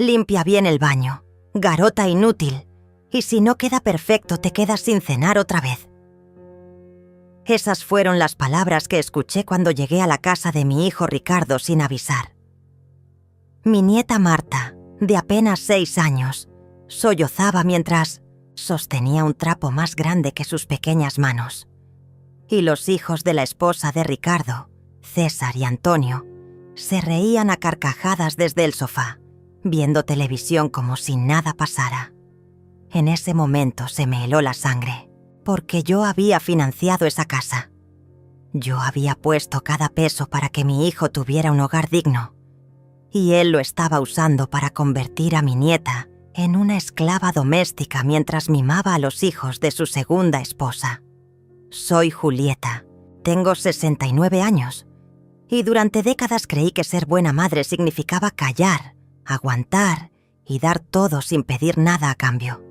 Limpia bien el baño. Garota inútil. Y si no queda perfecto, te quedas sin cenar otra vez. Esas fueron las palabras que escuché cuando llegué a la casa de mi hijo Ricardo sin avisar. Mi nieta Marta, de apenas 6 años, sollozaba mientras sostenía un trapo más grande que sus pequeñas manos. Y los hijos de la esposa de Ricardo, César y Antonio, se reían a carcajadas desde el sofá, viendo televisión como si nada pasara. En ese momento se me heló la sangre, porque yo había financiado esa casa. Yo había puesto cada peso para que mi hijo tuviera un hogar digno, y él lo estaba usando para convertir a mi nieta en una esclava doméstica mientras mimaba a los hijos de su segunda esposa. Soy Julieta, tengo 69 años, y durante décadas creí que ser buena madre significaba callar, aguantar y dar todo sin pedir nada a cambio.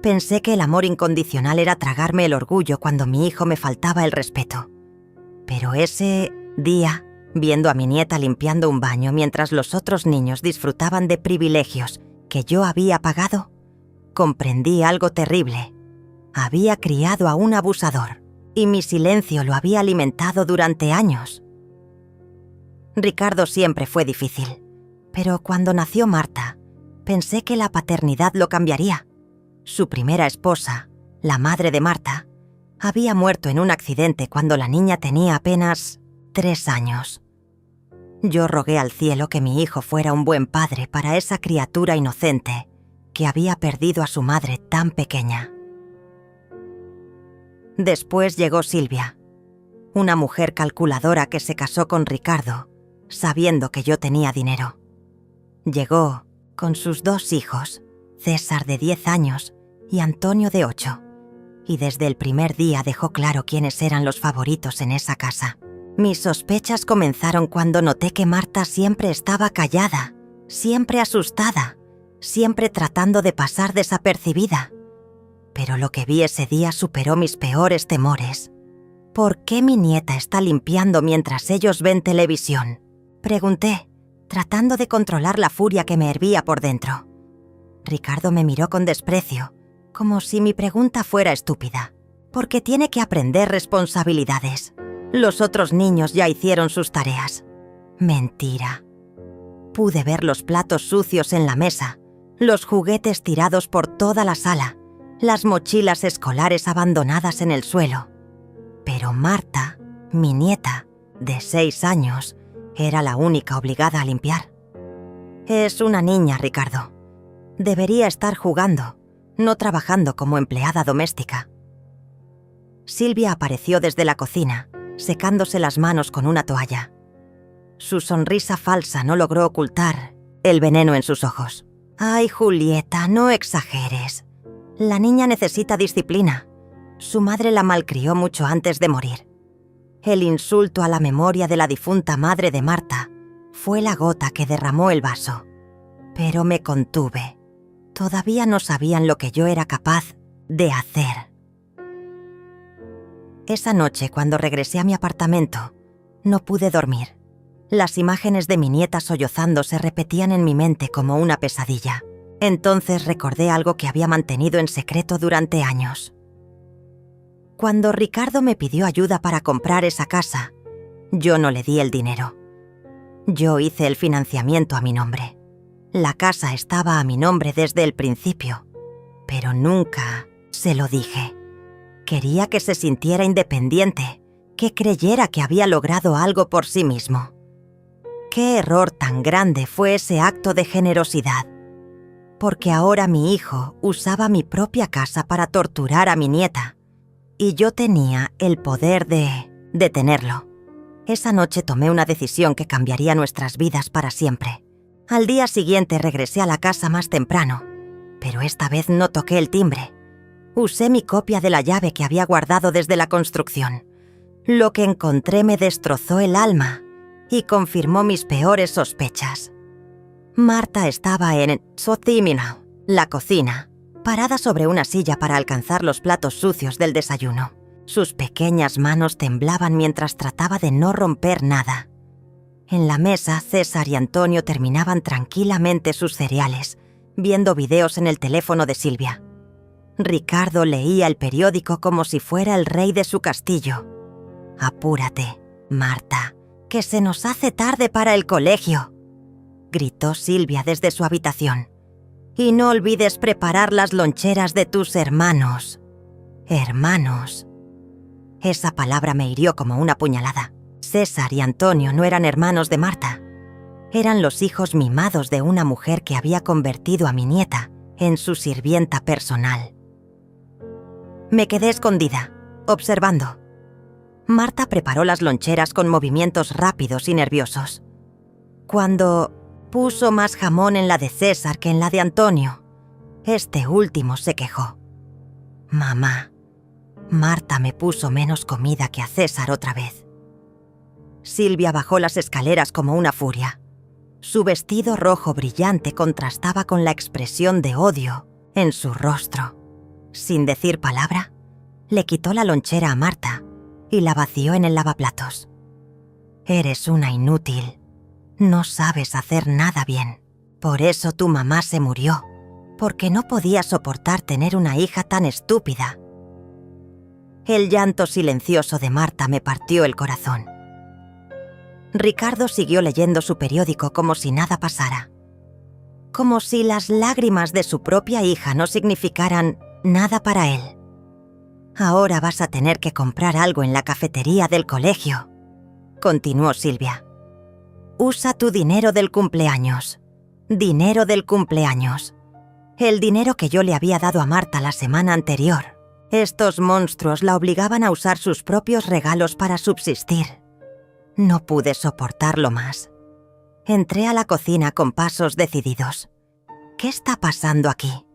Pensé que el amor incondicional era tragarme el orgullo cuando mi hijo me faltaba el respeto. Pero ese día, viendo a mi nieta limpiando un baño mientras los otros niños disfrutaban de privilegios que yo había pagado, comprendí algo terrible. Había criado a un abusador, y mi silencio lo había alimentado durante años. Ricardo siempre fue difícil, pero cuando nació Marta, pensé que la paternidad lo cambiaría. Su primera esposa, la madre de Marta, había muerto en un accidente cuando la niña tenía apenas 3 años. Yo rogué al cielo que mi hijo fuera un buen padre para esa criatura inocente que había perdido a su madre tan pequeña. Después llegó Silvia, una mujer calculadora que se casó con Ricardo, sabiendo que yo tenía dinero. Llegó con sus 2 hijos, César de 10 años y Antonio de 8, y desde el primer día dejó claro quiénes eran los favoritos en esa casa. Mis sospechas comenzaron cuando noté que Marta siempre estaba callada, siempre asustada, siempre tratando de pasar desapercibida. Pero lo que vi ese día superó mis peores temores. ¿Por qué mi nieta está limpiando mientras ellos ven televisión?, pregunté, tratando de controlar la furia que me hervía por dentro. Ricardo me miró con desprecio, como si mi pregunta fuera estúpida, porque tiene que aprender responsabilidades. Los otros niños ya hicieron sus tareas. Mentira. Pude ver los platos sucios en la mesa, los juguetes tirados por toda la sala, las mochilas escolares abandonadas en el suelo. Pero Marta, mi nieta, de 6 años, era la única obligada a limpiar. Es una niña, Ricardo. Debería estar jugando, no trabajando como empleada doméstica. Silvia apareció desde la cocina, secándose las manos con una toalla. Su sonrisa falsa no logró ocultar el veneno en sus ojos. «Ay, Julieta, no exageres. La niña necesita disciplina. Su madre la malcrió mucho antes de morir». El insulto a la memoria de la difunta madre de Marta fue la gota que derramó el vaso. Pero me contuve. Todavía no sabían lo que yo era capaz de hacer. Esa noche, cuando regresé a mi apartamento, no pude dormir. Las imágenes de mi nieta sollozando se repetían en mi mente como una pesadilla. Entonces recordé algo que había mantenido en secreto durante años. Cuando Ricardo me pidió ayuda para comprar esa casa, yo no le di el dinero. Yo hice el financiamiento a mi nombre. La casa estaba a mi nombre desde el principio, pero nunca se lo dije. Quería que se sintiera independiente, que creyera que había logrado algo por sí mismo. ¿Qué error tan grande fue ese acto de generosidad? Porque ahora mi hijo usaba mi propia casa para torturar a mi nieta, y yo tenía el poder de detenerlo. Esa noche tomé una decisión que cambiaría nuestras vidas para siempre. Al día siguiente regresé a la casa más temprano, pero esta vez no toqué el timbre. Usé mi copia de la llave que había guardado desde la construcción. Lo que encontré me destrozó el alma y confirmó mis peores sospechas. Marta estaba en Sotimina, la cocina, parada sobre una silla para alcanzar los platos sucios del desayuno. Sus pequeñas manos temblaban mientras trataba de no romper nada. En la mesa, César y Antonio terminaban tranquilamente sus cereales, viendo videos en el teléfono de Silvia. Ricardo leía el periódico como si fuera el rey de su castillo. «Apúrate, Marta, que se nos hace tarde para el colegio», gritó Silvia desde su habitación. «Y no olvides preparar las loncheras de tus hermanos». «Hermanos». Esa palabra me hirió como una puñalada. César y Antonio no eran hermanos de Marta. Eran los hijos mimados de una mujer que había convertido a mi nieta en su sirvienta personal. Me quedé escondida, observando. Marta preparó las loncheras con movimientos rápidos y nerviosos. Cuando puso más jamón en la de César que en la de Antonio, este último se quejó. «Mamá, Marta me puso menos comida que a César otra vez». Silvia bajó las escaleras como una furia. Su vestido rojo brillante contrastaba con la expresión de odio en su rostro. Sin decir palabra, le quitó la lonchera a Marta y la vació en el lavaplatos. «Eres una inútil. No sabes hacer nada bien. Por eso tu mamá se murió, porque no podía soportar tener una hija tan estúpida». El llanto silencioso de Marta me partió el corazón. Ricardo siguió leyendo su periódico como si nada pasara. Como si las lágrimas de su propia hija no significaran nada para él. «Ahora vas a tener que comprar algo en la cafetería del colegio», continuó Silvia. «Usa tu dinero del cumpleaños. Dinero del cumpleaños. El dinero que yo le había dado a Marta la semana anterior. Estos monstruos la obligaban a usar sus propios regalos para subsistir. No pude soportarlo más. Entré a la cocina con pasos decididos. ¿Qué está pasando aquí?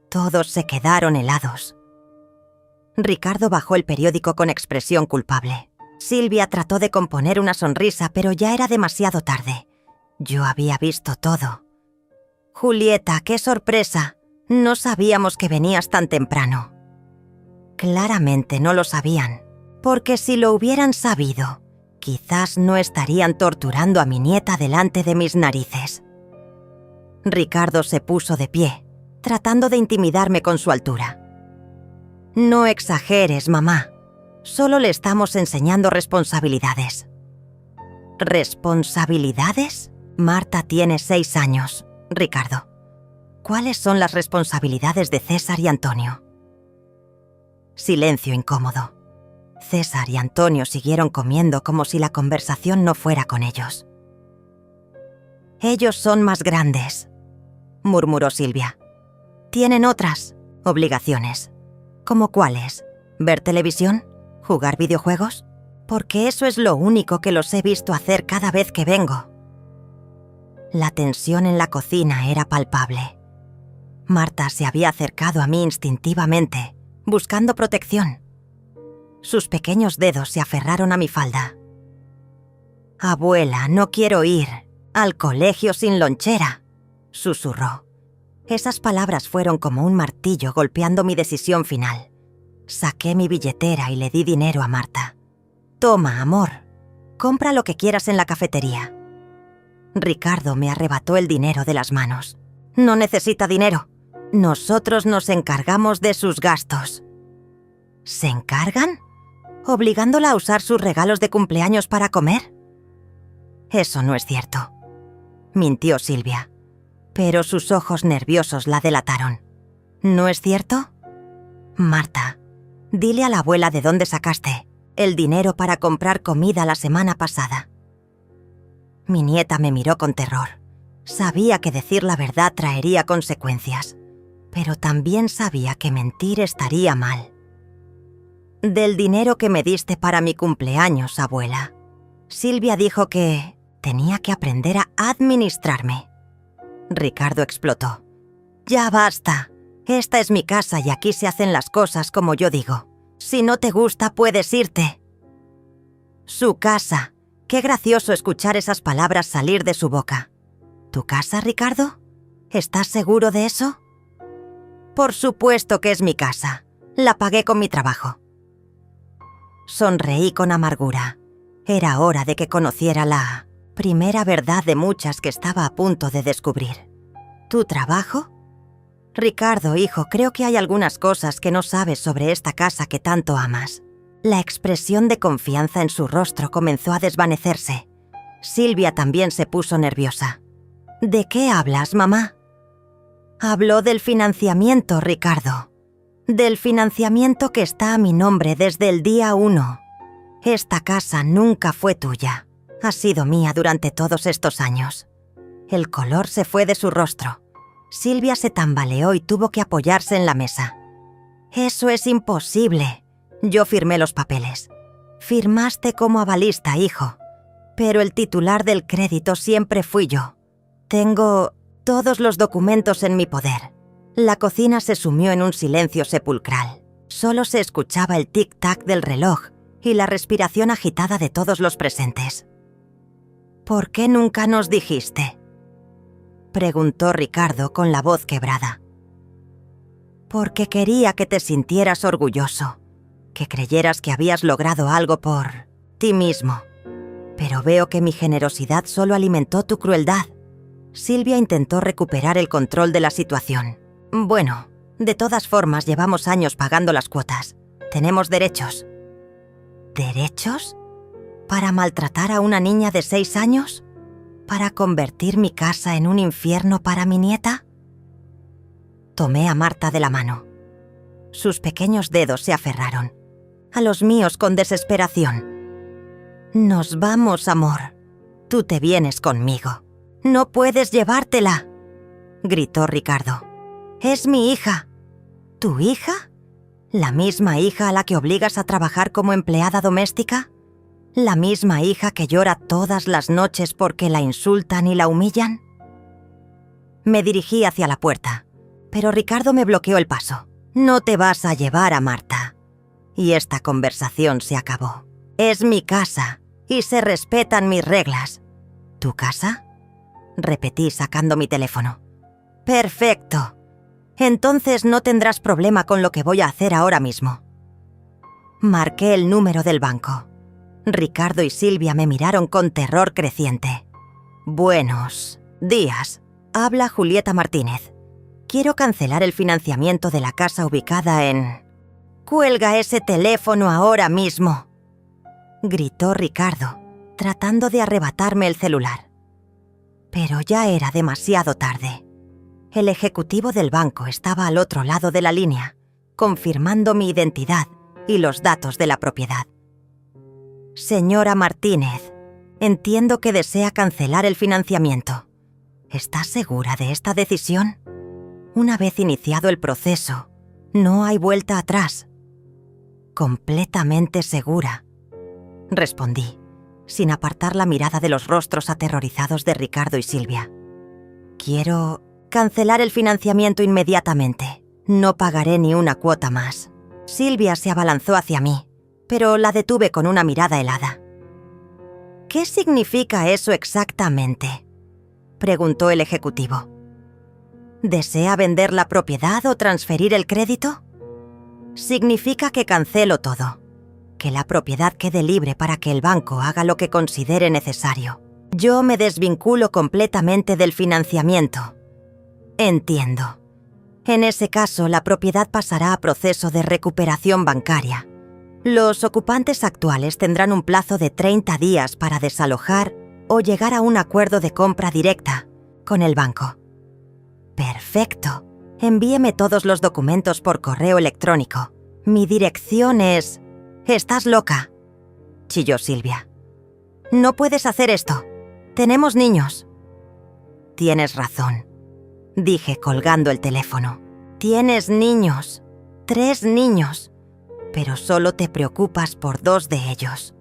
Todos se quedaron helados». Ricardo bajó el periódico con expresión culpable. Silvia trató de componer una sonrisa, pero ya era demasiado tarde. Yo había visto todo. «Julieta, qué sorpresa. No sabíamos que venías tan temprano». Claramente no lo sabían, porque si lo hubieran sabido, quizás no estarían torturando a mi nieta delante de mis narices. Ricardo se puso de pie, tratando de intimidarme con su altura. «No exageres, mamá. Solo le estamos enseñando responsabilidades». ¿Responsabilidades? Marta tiene 6 años, Ricardo. ¿Cuáles son las responsabilidades de César y Antonio? Silencio incómodo. César y Antonio siguieron comiendo como si la conversación no fuera con ellos. «Ellos son más grandes», murmuró Silvia. «Tienen otras obligaciones». ¿Cómo cuáles? ¿Ver televisión? ¿Jugar videojuegos? Porque eso es lo único que los he visto hacer cada vez que vengo. La tensión en la cocina era palpable. Marta se había acercado a mí instintivamente, buscando protección. Sus pequeños dedos se aferraron a mi falda. «Abuela, no quiero ir al colegio sin lonchera», susurró. Esas palabras fueron como un martillo golpeando mi decisión final. Saqué mi billetera y le di dinero a Marta. «Toma, amor. Compra lo que quieras en la cafetería». Ricardo me arrebató el dinero de las manos. «No necesita dinero. Nosotros nos encargamos de sus gastos». ¿Se encargan? ¿Obligándola a usar sus regalos de cumpleaños para comer? Eso no es cierto. Mintió Silvia, pero sus ojos nerviosos la delataron. ¿No es cierto? Marta, dile a la abuela de dónde sacaste el dinero para comprar comida la semana pasada. Mi nieta me miró con terror. Sabía que decir la verdad traería consecuencias, pero también sabía que mentir estaría mal. Del dinero que me diste para mi cumpleaños, abuela. Silvia dijo que tenía que aprender a administrarme. Ricardo explotó. Ya basta. Esta es mi casa y aquí se hacen las cosas como yo digo. Si no te gusta, puedes irte. Su casa. Qué gracioso escuchar esas palabras salir de su boca. ¿Tu casa, Ricardo? ¿Estás seguro de eso? Por supuesto que es mi casa. La pagué con mi trabajo. Sonreí con amargura. Era hora de que conociera la Primera verdad de muchas que estaba a punto de descubrir. ¿Tu trabajo? Ricardo, hijo, creo que hay algunas cosas que no sabes sobre esta casa que tanto amas. La expresión de confianza en su rostro comenzó a desvanecerse. Silvia también se puso nerviosa. ¿De qué hablas, mamá? Habló del financiamiento, Ricardo. Del financiamiento que está a mi nombre desde el día 1. Esta casa nunca fue tuya. Ha sido mía durante todos estos años. El color se fue de su rostro. Silvia se tambaleó y tuvo que apoyarse en la mesa. Eso es imposible. Yo firmé los papeles. Firmaste como avalista, hijo. Pero el titular del crédito siempre fui yo. Tengo todos los documentos en mi poder. La cocina se sumió en un silencio sepulcral. Solo se escuchaba el tic-tac del reloj y la respiración agitada de todos los presentes. ¿Por qué nunca nos dijiste?, preguntó Ricardo con la voz quebrada. Porque quería que te sintieras orgulloso, que creyeras que habías logrado algo por ti mismo. Pero veo que mi generosidad solo alimentó tu crueldad. Silvia intentó recuperar el control de la situación. Bueno, de todas formas llevamos años pagando las cuotas. Tenemos derechos. ¿Derechos? ¿Para maltratar a una niña de 6 años? ¿Para convertir mi casa en un infierno para mi nieta? Tomé a Marta de la mano. Sus pequeños dedos se aferraron a los míos con desesperación. Nos vamos, amor. Tú te vienes conmigo. No puedes llevártela, gritó Ricardo. Es mi hija. ¿Tu hija? ¿La misma hija a la que obligas a trabajar como empleada doméstica? ¿La misma hija que llora todas las noches porque la insultan y la humillan? Me dirigí hacia la puerta, pero Ricardo me bloqueó el paso. No te vas a llevar a Marta. Y esta conversación se acabó. Es mi casa y se respetan mis reglas. ¿Tu casa?, repetí sacando mi teléfono. Perfecto. Entonces no tendrás problema con lo que voy a hacer ahora mismo. Marqué el número del banco. Ricardo y Silvia me miraron con terror creciente. Buenos días. Habla Julieta Martínez. Quiero cancelar el financiamiento de la casa ubicada en... ¡Cuelga ese teléfono ahora mismo!, gritó Ricardo, tratando de arrebatarme el celular. Pero ya era demasiado tarde. El ejecutivo del banco estaba al otro lado de la línea, confirmando mi identidad y los datos de la propiedad. Señora Martínez, entiendo que desea cancelar el financiamiento. ¿Está segura de esta decisión? Una vez iniciado el proceso, no hay vuelta atrás. Completamente segura, respondí, sin apartar la mirada de los rostros aterrorizados de Ricardo y Silvia. Quiero cancelar el financiamiento inmediatamente. No pagaré ni una cuota más. Silvia se abalanzó hacia mí, pero la detuve con una mirada helada. ¿Qué significa eso exactamente?, preguntó el ejecutivo. ¿Desea vender la propiedad o transferir el crédito? Significa que cancelo todo, que la propiedad quede libre para que el banco haga lo que considere necesario. Yo me desvinculo completamente del financiamiento. Entiendo. En ese caso, la propiedad pasará a proceso de recuperación bancaria. Los ocupantes actuales tendrán un plazo de 30 días para desalojar o llegar a un acuerdo de compra directa con el banco. Perfecto. Envíeme todos los documentos por correo electrónico. Mi dirección es... «Estás loca», chilló Silvia. «No puedes hacer esto. Tenemos niños». «Tienes razón», dije colgando el teléfono. «Tienes niños. 3 niños. Pero solo te preocupas por 2 de ellos».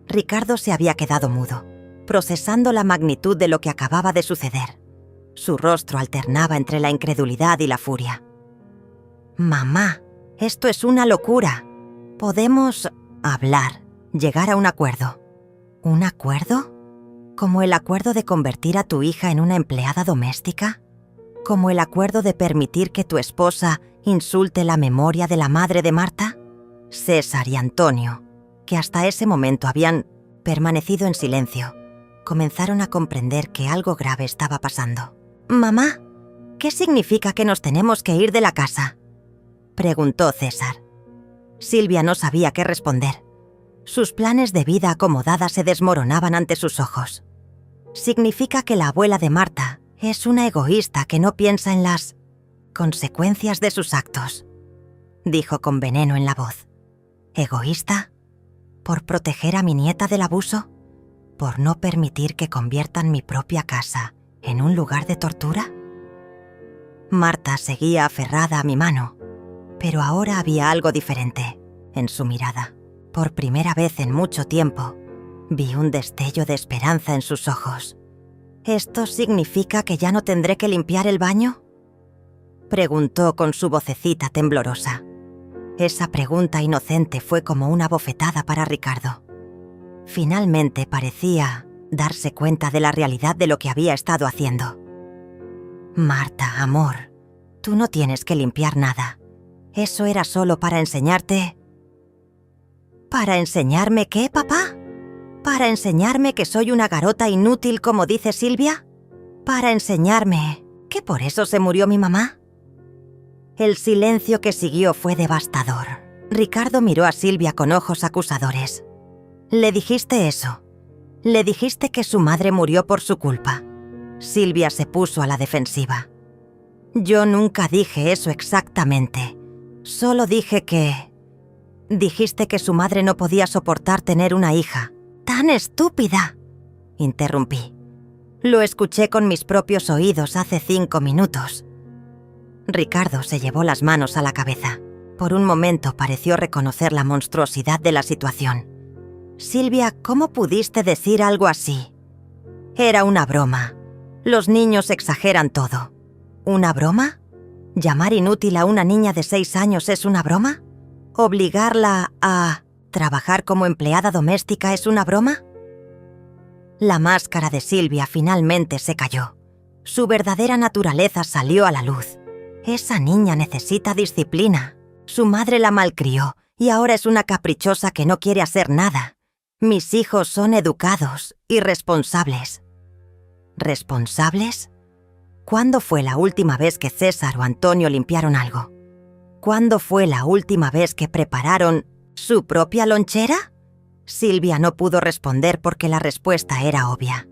Ricardo se había quedado mudo, procesando la magnitud de lo que acababa de suceder. Su rostro alternaba entre la incredulidad y la furia. «Mamá, esto es una locura. Podemos hablar, llegar a un acuerdo». ¿Un acuerdo? ¿Como el acuerdo de convertir a tu hija en una empleada doméstica? ¿Como el acuerdo de permitir que tu esposa insulte la memoria de la madre de Marta? César y Antonio, que hasta ese momento habían permanecido en silencio, comenzaron a comprender que algo grave estaba pasando. «Mamá, ¿qué significa que nos tenemos que ir de la casa?», preguntó César. Silvia no sabía qué responder. Sus planes de vida acomodada se desmoronaban ante sus ojos. «Significa que la abuela de Marta es una egoísta que no piensa en las consecuencias de sus actos», dijo con veneno en la voz. «¿Egoísta? ¿Por proteger a mi nieta del abuso? ¿Por no permitir que conviertan mi propia casa en un lugar de tortura?». Marta seguía aferrada a mi mano, pero ahora había algo diferente en su mirada. Por primera vez en mucho tiempo, vi un destello de esperanza en sus ojos. «¿Esto significa que ya no tendré que limpiar el baño?», preguntó con su vocecita temblorosa. Esa pregunta inocente fue como una bofetada para Ricardo. Finalmente parecía darse cuenta de la realidad de lo que había estado haciendo. «Marta, amor, tú no tienes que limpiar nada. Eso era solo para enseñarte». «¿Para enseñarme qué, papá? ¿Para enseñarme que soy una garota inútil como dice Silvia? ¿Para enseñarme que por eso se murió mi mamá?». El silencio que siguió fue devastador. Ricardo miró a Silvia con ojos acusadores. «Le dijiste eso. Le dijiste que su madre murió por su culpa». Silvia se puso a la defensiva. «Yo nunca dije eso exactamente. Solo dije que... Dijiste que su madre no podía soportar tener una hija». «¡Tan estúpida!», interrumpí. «Lo escuché con mis propios oídos hace 5 minutos». Ricardo se llevó las manos a la cabeza. Por un momento pareció reconocer la monstruosidad de la situación. «Silvia, ¿cómo pudiste decir algo así?». «Era una broma. Los niños exageran todo». «¿Una broma? ¿Llamar inútil a una niña de 6 años es una broma? ¿Obligarla a trabajar como empleada doméstica es una broma?». La máscara de Silvia finalmente se cayó. Su verdadera naturaleza salió a la luz. Esa niña necesita disciplina. Su madre la malcrió y ahora es una caprichosa que no quiere hacer nada. Mis hijos son educados y responsables». ¿Responsables? ¿Cuándo fue la última vez que César o Antonio limpiaron algo? ¿Cuándo fue la última vez que prepararon su propia lonchera? Silvia no pudo responder porque la respuesta era obvia.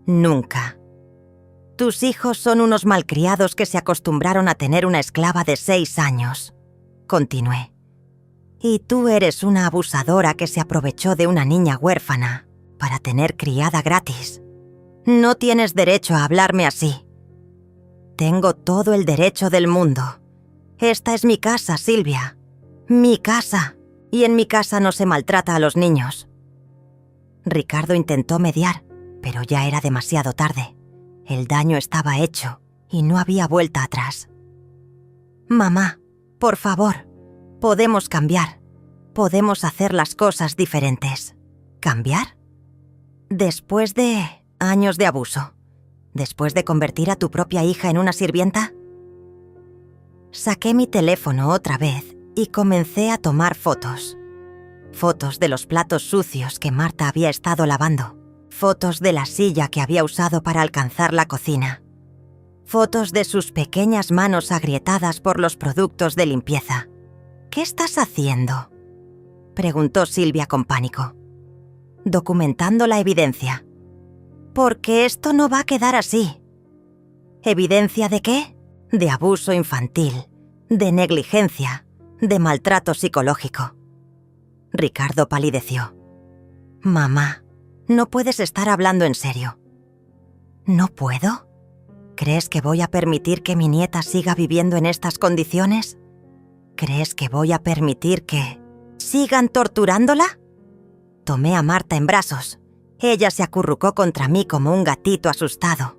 Nunca. «Tus hijos son unos malcriados que se acostumbraron a tener una esclava de 6 años», continué. «Y tú eres una abusadora que se aprovechó de una niña huérfana para tener criada gratis. No tienes derecho a hablarme así». «Tengo todo el derecho del mundo. Esta es mi casa, Silvia. Mi casa. Y en mi casa no se maltrata a los niños». Ricardo intentó mediar, pero ya era demasiado tarde. El daño estaba hecho y no había vuelta atrás. «Mamá, por favor, podemos cambiar. Podemos hacer las cosas diferentes». ¿Cambiar? ¿Después de años de abuso? ¿Después de convertir a tu propia hija en una sirvienta? Saqué mi teléfono otra vez y comencé a tomar fotos. Fotos de los platos sucios que Marta había estado lavando. Fotos de la silla que había usado para alcanzar la cocina. Fotos de sus pequeñas manos agrietadas por los productos de limpieza. «¿Qué estás haciendo?», preguntó Silvia con pánico. «Documentando la evidencia». «Porque esto no va a quedar así». ¿Evidencia de qué? De abuso infantil, de negligencia, de maltrato psicológico. Ricardo palideció. «Mamá, no puedes estar hablando en serio». «¿No puedo? ¿Crees que voy a permitir que mi nieta siga viviendo en estas condiciones? ¿Crees que voy a permitir que sigan torturándola?». Tomé a Marta en brazos. Ella se acurrucó contra mí como un gatito asustado.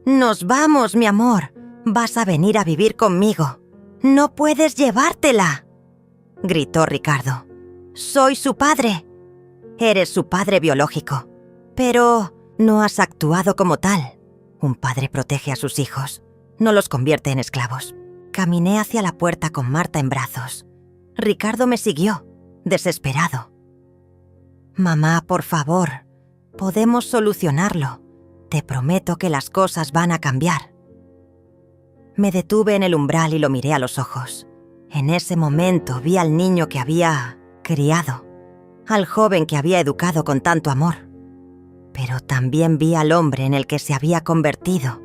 «Nos vamos, mi amor. Vas a venir a vivir conmigo. No puedes llevártela», gritó Ricardo. «Soy su padre». «Eres su padre biológico, pero no has actuado como tal. Un padre protege a sus hijos, no los convierte en esclavos». Caminé hacia la puerta con Marta en brazos. Ricardo me siguió, desesperado. «Mamá, por favor, Podemos solucionarlo. Te prometo que las cosas van a cambiar. Me detuve en el umbral y lo miré a los ojos. En ese momento vi al niño que había criado, al joven que había educado con tanto amor. Pero también vi al hombre en el que se había convertido,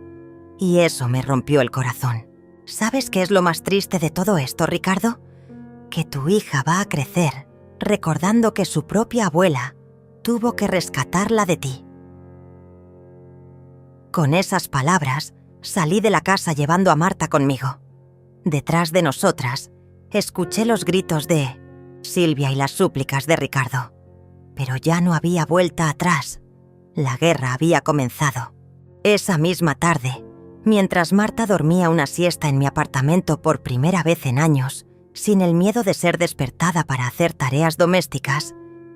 y eso me rompió el corazón. ¿Sabes qué es lo más triste de todo esto, Ricardo? Que tu hija va a crecer recordando que su propia abuela tuvo que rescatarla de ti. Con esas palabras, salí de la casa llevando a Marta conmigo. Detrás de nosotras, escuché los gritos de Silvia y las súplicas de Ricardo. Pero ya no había vuelta atrás. La guerra había comenzado. Esa misma tarde, mientras Marta dormía una siesta en mi apartamento por primera vez en años, sin el miedo de ser despertada para hacer tareas domésticas,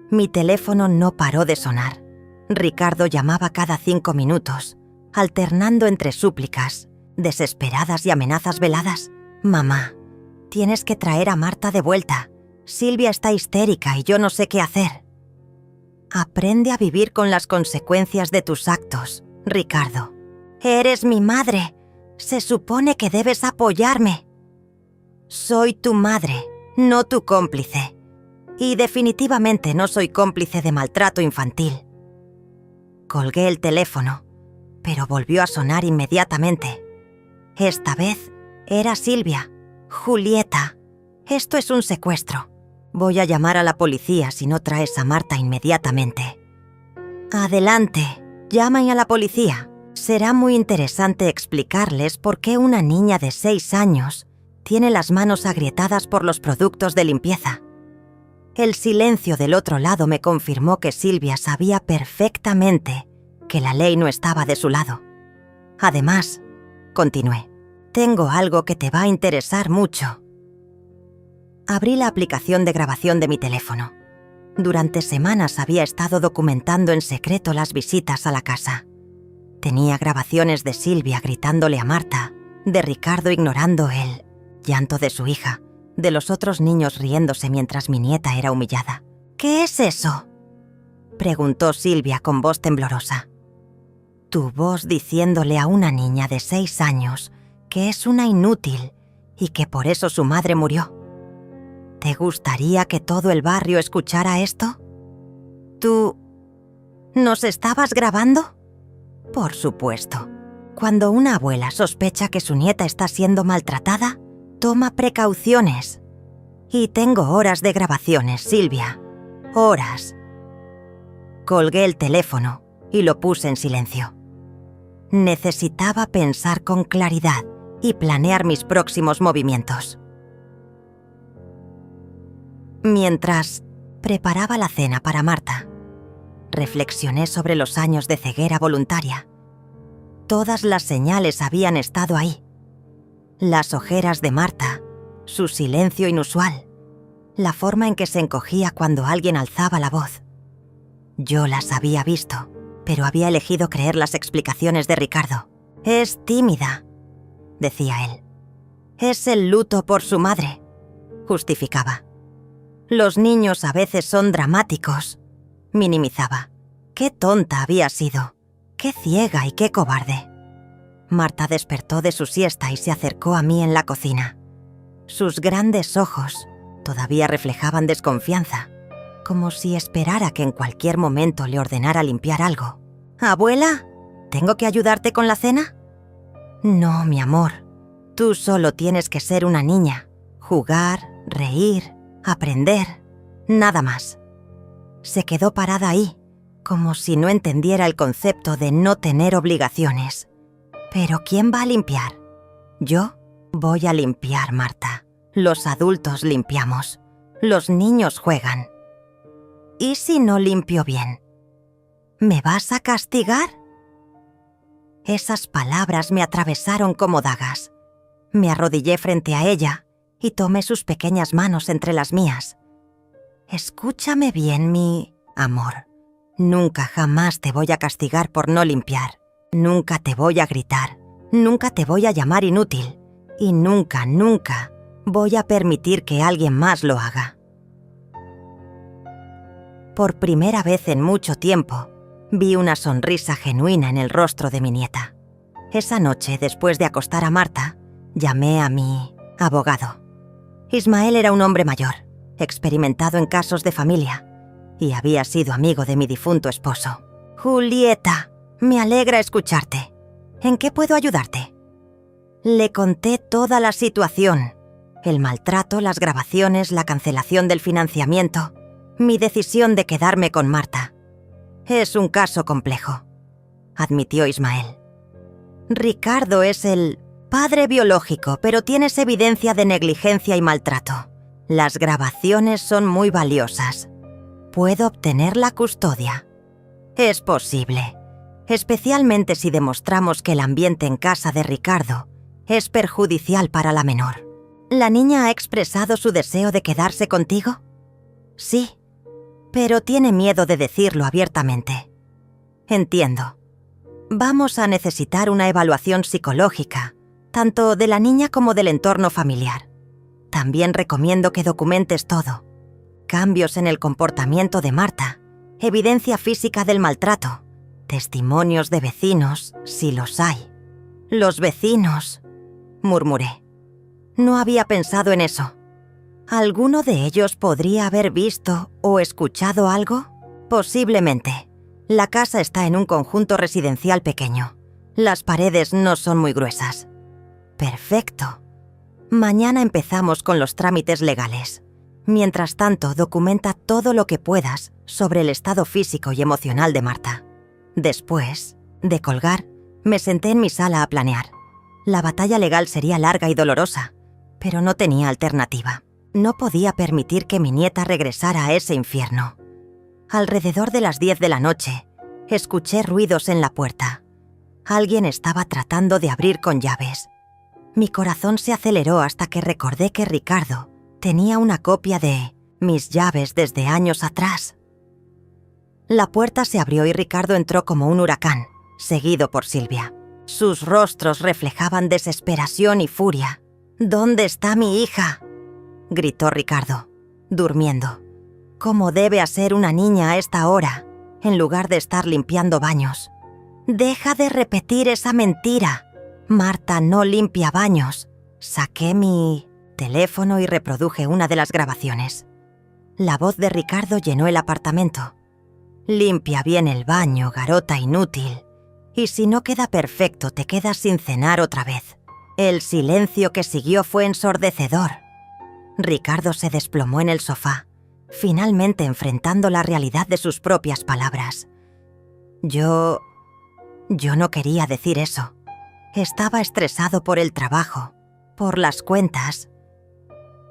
mi teléfono no paró de sonar. Ricardo llamaba cada 5 minutos, alternando entre súplicas, desesperadas y amenazas veladas. «Mamá, tienes que traer a Marta de vuelta. Silvia está histérica y yo no sé qué hacer». Aprende a vivir con las consecuencias de tus actos, Ricardo. Eres mi madre. Se supone que debes apoyarme. Soy tu madre, no tu cómplice. Y definitivamente no soy cómplice de maltrato infantil. Colgué el teléfono, pero volvió a sonar inmediatamente. Esta vez era Silvia. Julieta, esto es un secuestro. Voy a llamar a la policía si no traes a Marta inmediatamente. Adelante, llamen a la policía. Será muy interesante explicarles por qué una niña de 6 años tiene las manos agrietadas por los productos de limpieza. El silencio del otro lado me confirmó que Silvia sabía perfectamente que la ley no estaba de su lado. Además, continué, tengo algo que te va a interesar mucho. Abrí la aplicación de grabación de mi teléfono. Durante semanas había estado documentando en secreto las visitas a la casa. Tenía grabaciones de Silvia gritándole a Marta, de Ricardo ignorando el llanto de su hija, de los otros niños riéndose mientras mi nieta era humillada. «¿Qué es eso?», preguntó Silvia con voz temblorosa. «Tu voz diciéndole a una niña de 6 años que es una inútil y que por eso su madre murió. ¿Te gustaría que todo el barrio escuchara esto? ¿Tú nos estabas grabando?». Por supuesto. Cuando una abuela sospecha que su nieta está siendo maltratada, toma precauciones. Y tengo horas de grabaciones, Silvia. Horas. Colgué el teléfono y lo puse en silencio. Necesitaba pensar con claridad y planear mis próximos movimientos. Mientras preparaba la cena para Marta, reflexioné sobre los años de ceguera voluntaria. Todas las señales habían estado ahí. Las ojeras de Marta, su silencio inusual, la forma en que se encogía cuando alguien alzaba la voz. Yo las había visto, pero había elegido creer las explicaciones de Ricardo. «Es tímida», decía él. «Es el luto por su madre», justificaba. «Los niños a veces son dramáticos», minimizaba. Qué tonta había sido. Qué ciega y qué cobarde. Marta despertó de su siesta y se acercó a mí en la cocina. Sus grandes ojos todavía reflejaban desconfianza, como si esperara que en cualquier momento le ordenara limpiar algo. «Abuela, ¿tengo que ayudarte con la cena?». «No, mi amor. Tú solo tienes que ser una niña. Jugar, reír, aprender. Nada más». Se quedó parada ahí, como si no entendiera el concepto de no tener obligaciones. «¿Pero quién va a limpiar?». «Yo voy a limpiar, Marta. Los adultos limpiamos. Los niños juegan». «¿Y si no limpio bien? ¿Me vas a castigar?». Esas palabras me atravesaron como dagas. Me arrodillé frente a ella y tomé sus pequeñas manos entre las mías. «Escúchame bien, mi amor. Nunca jamás te voy a castigar por no limpiar. Nunca te voy a gritar. Nunca te voy a llamar inútil. Y nunca, nunca voy a permitir que alguien más lo haga». Por primera vez en mucho tiempo, Vi una sonrisa genuina en el rostro de mi nieta. Esa noche, después de acostar a Marta, llamé a mi abogado. Ismael era un hombre mayor, experimentado en casos de familia, y había sido amigo de mi difunto esposo. «Julieta, me alegra escucharte. ¿En qué puedo ayudarte?» Le conté toda la situación: el maltrato, las grabaciones, la cancelación del financiamiento, mi decisión de quedarme con Marta. «Es un caso complejo», admitió Ismael. «Ricardo es el padre biológico, pero tienes evidencia de negligencia y maltrato. Las grabaciones son muy valiosas. Puedo obtener la custodia». «Es posible, especialmente si demostramos que el ambiente en casa de Ricardo es perjudicial para la menor». «¿La niña ha expresado su deseo de quedarse contigo?» «Sí, pero tiene miedo de decirlo abiertamente». «Entiendo. Vamos a necesitar una evaluación psicológica, tanto de la niña como del entorno familiar. También recomiendo que documentes todo: cambios en el comportamiento de Marta, evidencia física del maltrato, testimonios de vecinos, si los hay». «Los vecinos», murmuré. No había pensado en eso. ¿Alguno de ellos podría haber visto o escuchado algo? Posiblemente. La casa está en un conjunto residencial pequeño. Las paredes no son muy gruesas. Perfecto. Mañana empezamos con los trámites legales. Mientras tanto, documenta todo lo que puedas sobre el estado físico y emocional de Marta. Después de colgar, me senté en mi sala a planear. La batalla legal sería larga y dolorosa, pero no tenía alternativa. No podía permitir que mi nieta regresara a ese infierno. Alrededor de las 10 de la noche, escuché ruidos en la puerta. Alguien estaba tratando de abrir con llaves. Mi corazón se aceleró hasta que recordé que Ricardo tenía una copia de mis llaves desde años atrás. La puerta se abrió y Ricardo entró como un huracán, seguido por Silvia. Sus rostros reflejaban desesperación y furia. «¿Dónde está mi hija?», gritó Ricardo, durmiendo. «¿Cómo debe ser una niña a esta hora, en lugar de estar limpiando baños? Deja de repetir esa mentira. Marta no limpia baños». Saqué mi teléfono y reproduje una de las grabaciones. La voz de Ricardo llenó el apartamento. «Limpia bien el baño, garota inútil. Y si no queda perfecto, te quedas sin cenar otra vez». El silencio que siguió fue ensordecedor. Ricardo se desplomó en el sofá, finalmente enfrentando la realidad de sus propias palabras. Yo no quería decir eso. Estaba estresado por el trabajo, por las cuentas.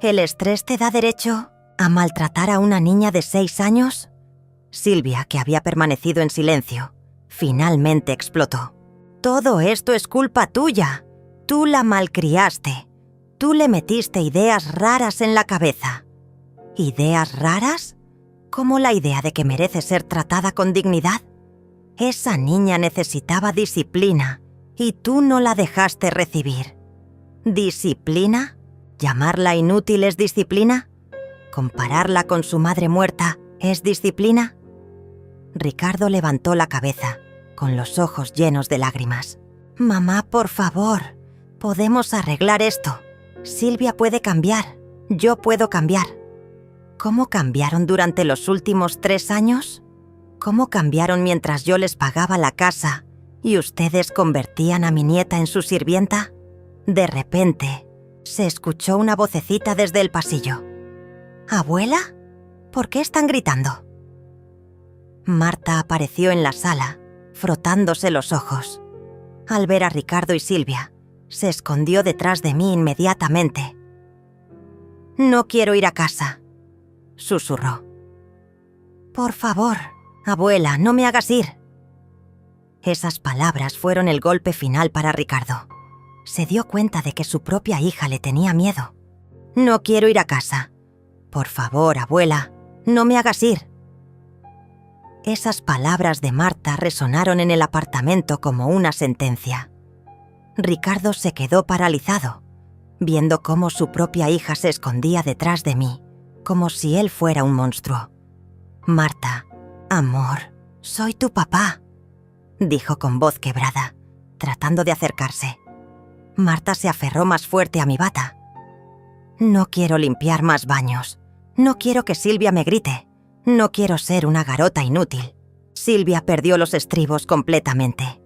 ¿El estrés te da derecho a maltratar a una niña de 6 años? Silvia, que había permanecido en silencio, finalmente explotó. «Todo esto es culpa tuya. Tú la malcriaste. Tú le metiste ideas raras en la cabeza». ¿Ideas raras? ¿Como la idea de que merece ser tratada con dignidad? Esa niña necesitaba disciplina y tú no la dejaste recibir. ¿Disciplina? ¿Llamarla inútil es disciplina? ¿Compararla con su madre muerta es disciplina? Ricardo levantó la cabeza, con los ojos llenos de lágrimas. «Mamá, por favor, podemos arreglar esto. Silvia puede cambiar. Yo puedo cambiar». ¿Cómo cambiaron durante los últimos 3 años? ¿Cómo cambiaron mientras yo les pagaba la casa y ustedes convertían a mi nieta en su sirvienta? De repente, se escuchó una vocecita desde el pasillo. «¿Abuela? ¿Por qué están gritando?». Marta apareció en la sala, frotándose los ojos. Al ver a Ricardo y Silvia, se escondió detrás de mí inmediatamente. «No quiero ir a casa», susurró. «Por favor, abuela, no me hagas ir». Esas palabras fueron el golpe final para Ricardo. Se dio cuenta de que su propia hija le tenía miedo. «No quiero ir a casa. Por favor, abuela, no me hagas ir». Esas palabras de Marta resonaron en el apartamento como una sentencia. Ricardo se quedó paralizado, viendo cómo su propia hija se escondía detrás de mí, como si él fuera un monstruo. «Marta, amor», Soy tu papá, dijo con voz quebrada, tratando de acercarse. Marta se aferró más fuerte a mi bata. No quiero limpiar más baños. No quiero que Silvia me grite. No quiero ser una garota inútil. Silvia perdió los estribos completamente.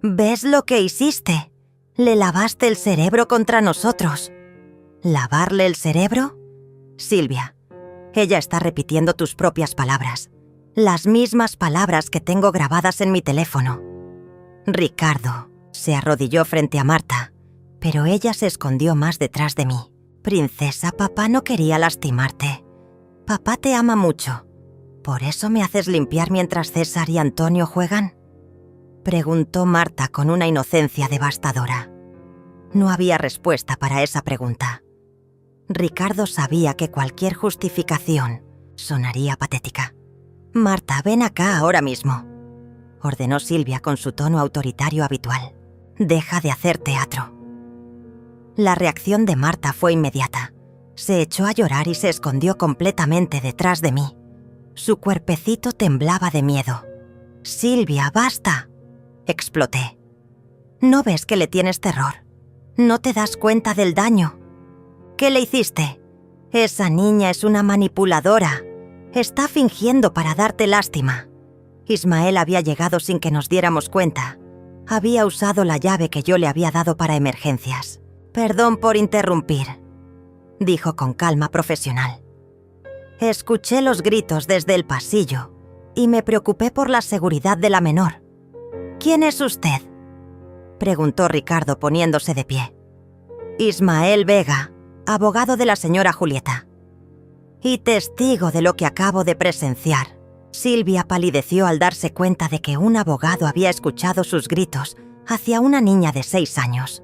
¿Ves lo que hiciste? Le lavaste el cerebro contra nosotros. ¿Lavarle el cerebro? Silvia, ella está repitiendo tus propias palabras. Las mismas palabras que tengo grabadas en mi teléfono. Ricardo se arrodilló frente a Marta, pero ella se escondió más detrás de mí. Princesa, papá no quería lastimarte. Papá te ama mucho. ¿Por eso me haces limpiar mientras César y Antonio juegan? Preguntó Marta con una inocencia devastadora. No había respuesta para esa pregunta. Ricardo sabía que cualquier justificación sonaría patética. Marta, ven acá ahora mismo, ordenó Silvia con su tono autoritario habitual. Deja de hacer teatro. La reacción de Marta fue inmediata. Se echó a llorar y se escondió completamente detrás de mí. Su cuerpecito temblaba de miedo. Silvia, basta, exploté. ¿No ves que le tienes terror? ¿No te das cuenta del daño? ¿Qué le hiciste? Esa niña es una manipuladora. Está fingiendo para darte lástima. Ismael había llegado sin que nos diéramos cuenta. Había usado la llave que yo le había dado para emergencias. Perdón por interrumpir, dijo con calma profesional. Escuché los gritos desde el pasillo y me preocupé por la seguridad de la menor. ¿Quién es usted?, preguntó Ricardo poniéndose de pie. Ismael Vega, abogado de la señora Julieta. Y testigo de lo que acabo de presenciar. Silvia palideció al darse cuenta de que un abogado había escuchado sus gritos hacia una niña de 6 años.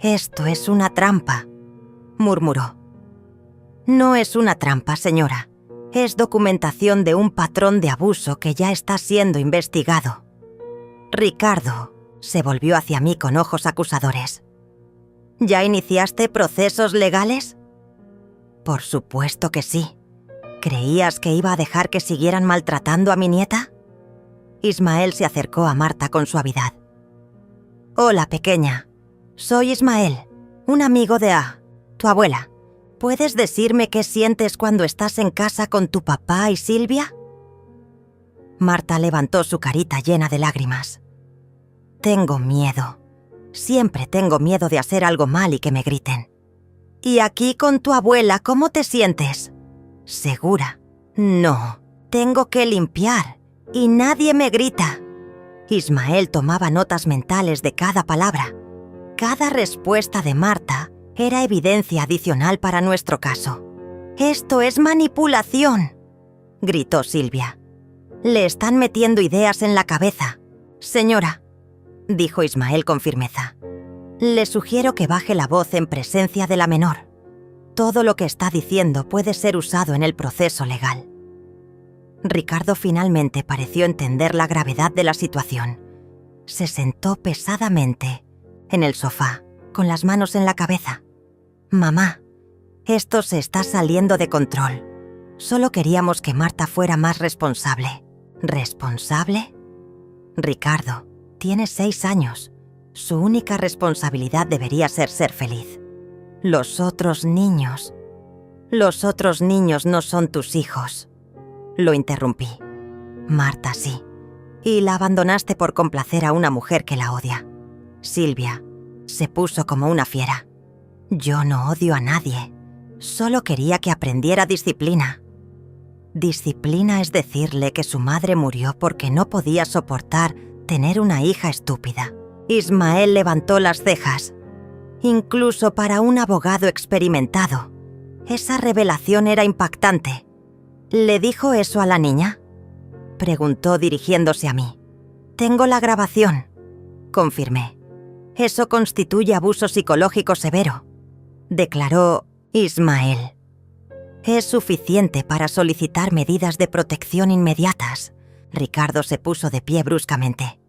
«Esto es una trampa», murmuró. «No es una trampa, señora. Es documentación de un patrón de abuso que ya está siendo investigado». Ricardo se volvió hacia mí con ojos acusadores. «¿Ya iniciaste procesos legales?» «Por supuesto que sí. ¿Creías que iba a dejar que siguieran maltratando a mi nieta?» Ismael se acercó a Marta con suavidad. «Hola, pequeña. Soy Ismael, un amigo de tu abuela. ¿Puedes decirme qué sientes cuando estás en casa con tu papá y Silvia?» Marta levantó su carita llena de lágrimas. «Tengo miedo. Siempre tengo miedo de hacer algo mal y que me griten». «¿Y aquí con tu abuela cómo te sientes?» «¿Segura?» «No, tengo que limpiar y nadie me grita». Ismael tomaba notas mentales de cada palabra. Cada respuesta de Marta era evidencia adicional para nuestro caso. «Esto es manipulación», gritó Silvia. «Le están metiendo ideas en la cabeza». «Señora», dijo Ismael con firmeza, «le sugiero que baje la voz en presencia de la menor. Todo lo que está diciendo puede ser usado en el proceso legal». Ricardo finalmente pareció entender la gravedad de la situación. Se sentó pesadamente en el sofá, con las manos en la cabeza. «Mamá, esto se está saliendo de control. Solo queríamos que Marta fuera más responsable». ¿Responsable? Ricardo, tiene 6 años. Su única responsabilidad debería ser feliz. Los otros niños no son tus hijos. Lo interrumpí. Marta sí. Y la abandonaste por complacer a una mujer que la odia. Silvia se puso como una fiera. Yo no odio a nadie. Solo quería que aprendiera disciplina. Disciplina es decirle que su madre murió porque no podía soportar tener una hija estúpida. Ismael levantó las cejas. Incluso para un abogado experimentado, esa revelación era impactante. ¿Le dijo eso a la niña?, preguntó dirigiéndose a mí. «Tengo la grabación», confirmé. «Eso constituye abuso psicológico severo», declaró Ismael. «Es suficiente para solicitar medidas de protección inmediatas». Ricardo se puso de pie bruscamente.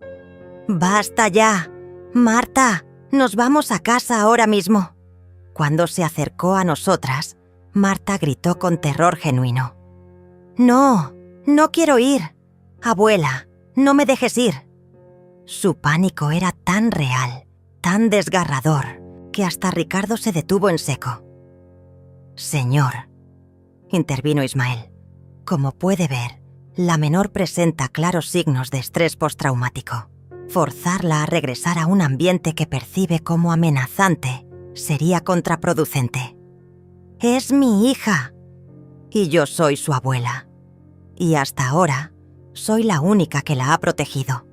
«¡Basta ya! Marta, nos vamos a casa ahora mismo». Cuando se acercó a nosotras, Marta gritó con terror genuino. «No, no quiero ir». Abuela, no me dejes ir. Su pánico era tan real, tan desgarrador, que hasta Ricardo se detuvo en seco. Señor, intervino Ismael, como puede ver, la menor presenta claros signos de estrés postraumático. Forzarla a regresar a un ambiente que percibe como amenazante sería contraproducente. Es mi hija, y yo soy su abuela. Y hasta ahora, soy la única que la ha protegido.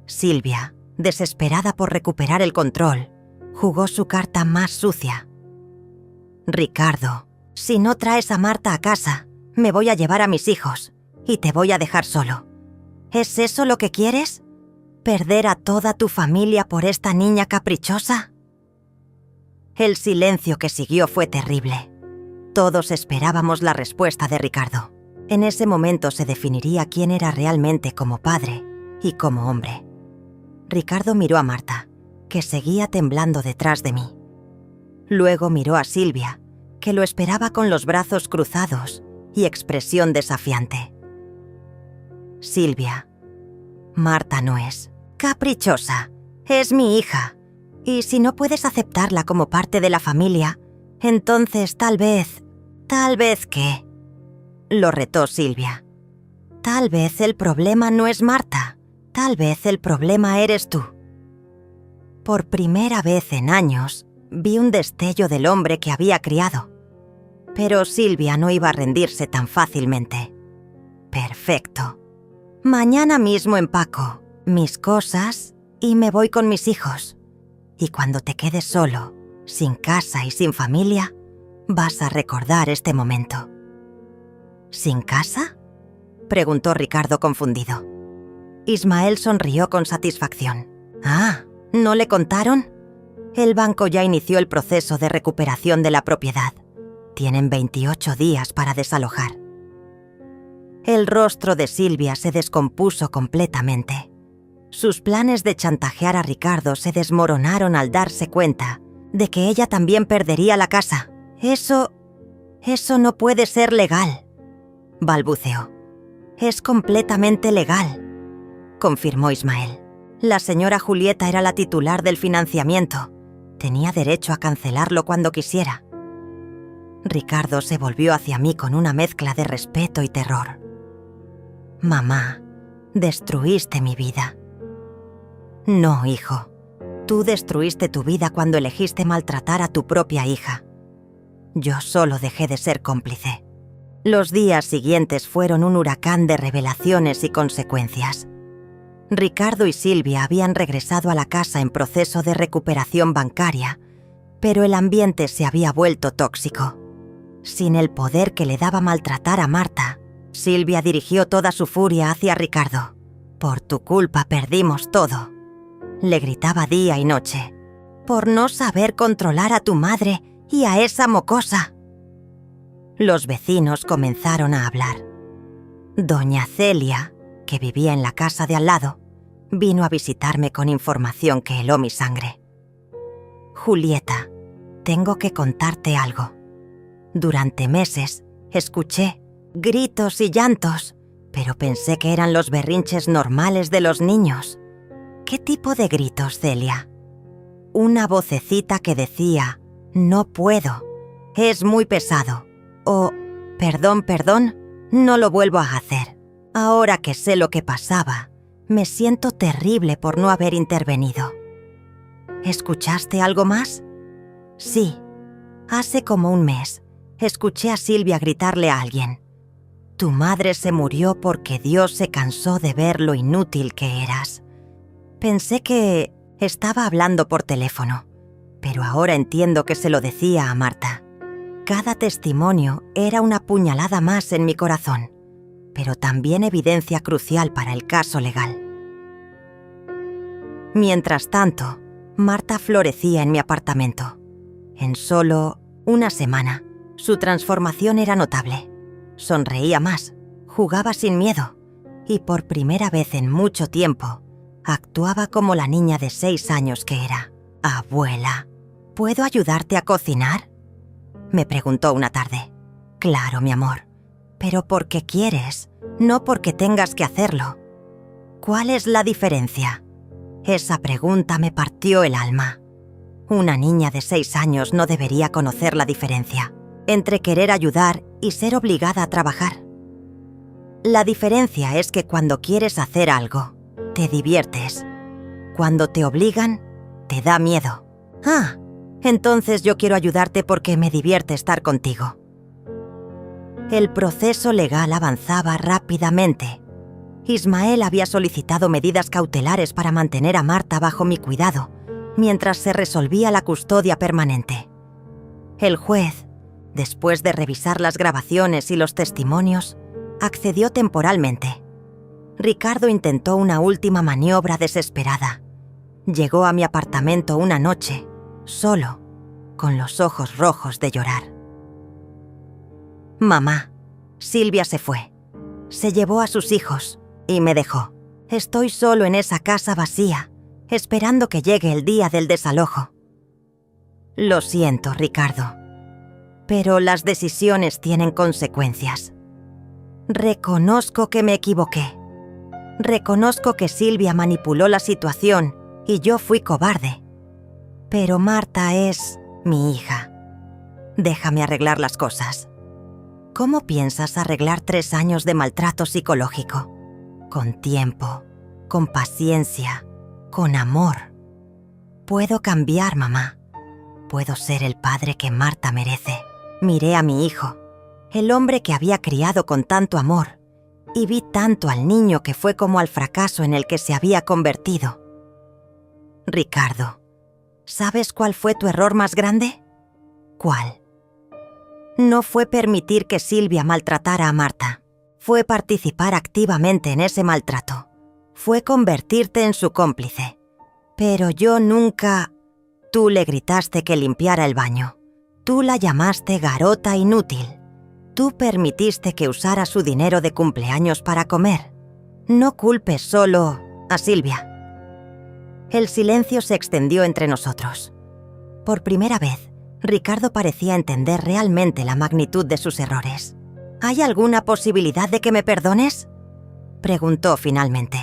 Silvia, desesperada por recuperar el control, jugó su carta más sucia. Ricardo, si no traes a Marta a casa, me voy a llevar a mis hijos y te voy a dejar solo. ¿Es eso lo que quieres? ¿Perder a toda tu familia por esta niña caprichosa? El silencio que siguió fue terrible. Todos esperábamos la respuesta de Ricardo. En ese momento se definiría quién era realmente como padre y como hombre. Ricardo miró a Marta, que seguía temblando detrás de mí. Luego miró a Silvia, que lo esperaba con los brazos cruzados y expresión desafiante. Silvia, Marta no es caprichosa, es mi hija. Y si no puedes aceptarla como parte de la familia, entonces tal vez ¿qué? Lo retó Silvia. Tal vez el problema no es Marta, tal vez el problema eres tú. Por primera vez en años, vi un destello del hombre que había criado. Pero Silvia no iba a rendirse tan fácilmente. Perfecto. Mañana mismo empaco mis cosas y me voy con mis hijos. Y cuando te quedes solo, sin casa y sin familia, vas a recordar este momento. ¿Sin casa?, preguntó Ricardo confundido. Ismael sonrió con satisfacción. Ah, ¿no le contaron? El banco ya inició el proceso de recuperación de la propiedad. Tienen 28 días para desalojar. El rostro de Silvia se descompuso completamente. Sus planes de chantajear a Ricardo se desmoronaron al darse cuenta de que ella también perdería la casa. Eso no puede ser legal, balbuceó. Es completamente legal, confirmó Ismael. La señora Julieta era la titular del financiamiento. Tenía derecho a cancelarlo cuando quisiera. Ricardo se volvió hacia mí con una mezcla de respeto y terror. Mamá, destruiste mi vida. No, hijo. Tú destruiste tu vida cuando elegiste maltratar a tu propia hija. Yo solo dejé de ser cómplice. Los días siguientes fueron un huracán de revelaciones y consecuencias. Ricardo y Silvia habían regresado a la casa en proceso de recuperación bancaria, pero el ambiente se había vuelto tóxico. Sin el poder que le daba maltratar a Marta, Silvia dirigió toda su furia hacia Ricardo. «Por tu culpa perdimos todo», le gritaba día y noche. «Por no saber controlar a tu madre y a esa mocosa». Los vecinos comenzaron a hablar. Doña Celia, que vivía en la casa de al lado, vino a visitarme con información que heló mi sangre. «Julieta, tengo que contarte algo. Durante meses escuché gritos y llantos, pero pensé que eran los berrinches normales de los niños». «¿Qué tipo de gritos, Celia?» «Una vocecita que decía, no puedo, es muy pesado, o perdón, no lo vuelvo a hacer. Ahora que sé lo que pasaba, me siento terrible por no haber intervenido». «¿Escuchaste algo más?» «Sí, hace como un mes, escuché a Silvia gritarle a alguien. Tu madre se murió porque Dios se cansó de ver lo inútil que eras. Pensé que estaba hablando por teléfono, pero ahora entiendo que se lo decía a Marta. Cada testimonio era una puñalada más en mi corazón, pero también evidencia crucial para el caso legal». Mientras tanto, Marta florecía en mi apartamento. En solo una semana, su transformación era notable. Sonreía más, jugaba sin miedo y por primera vez en mucho tiempo, actuaba como la niña de 6 años que era. «Abuela, ¿puedo ayudarte a cocinar?», me preguntó una tarde. «Claro, mi amor, pero ¿por qué quieres? No porque tengas que hacerlo. ¿Cuál es la diferencia? Esa pregunta me partió el alma. Una niña de 6 años no debería conocer la diferencia entre querer ayudar y ser obligada a trabajar. La diferencia es que cuando quieres hacer algo, te diviertes. Cuando te obligan, te da miedo. Entonces yo quiero ayudarte porque me divierte estar contigo. El proceso legal avanzaba rápidamente. Ismael había solicitado medidas cautelares para mantener a Marta bajo mi cuidado, mientras se resolvía la custodia permanente. El juez, después de revisar las grabaciones y los testimonios, accedió temporalmente. Ricardo intentó una última maniobra desesperada. Llegó a mi apartamento una noche, solo, con los ojos rojos de llorar. Mamá, Silvia se fue. Se llevó a sus hijos y me dejó. Estoy solo en esa casa vacía, esperando que llegue el día del desalojo. Lo siento, Ricardo, pero las decisiones tienen consecuencias. Reconozco que me equivoqué. Reconozco que Silvia manipuló la situación y yo fui cobarde. Pero Marta es mi hija. Déjame arreglar las cosas. ¿Cómo piensas arreglar 3 años de maltrato psicológico? Con tiempo, con paciencia, con amor. Puedo cambiar, mamá. Puedo ser el padre que Marta merece. Miré a mi hijo, el hombre que había criado con tanto amor, y vi tanto al niño que fue como al fracaso en el que se había convertido. Ricardo, ¿sabes cuál fue tu error más grande? ¿Cuál? No fue permitir que Silvia maltratara a Marta. Fue participar activamente en ese maltrato. Fue convertirte en su cómplice. Pero yo nunca... Tú le gritaste que limpiara el baño. Tú la llamaste garota inútil. Tú permitiste que usara su dinero de cumpleaños para comer. No culpes solo a Silvia. El silencio se extendió entre nosotros. Por primera vez, Ricardo parecía entender realmente la magnitud de sus errores. ¿Hay alguna posibilidad de que me perdones?, preguntó finalmente.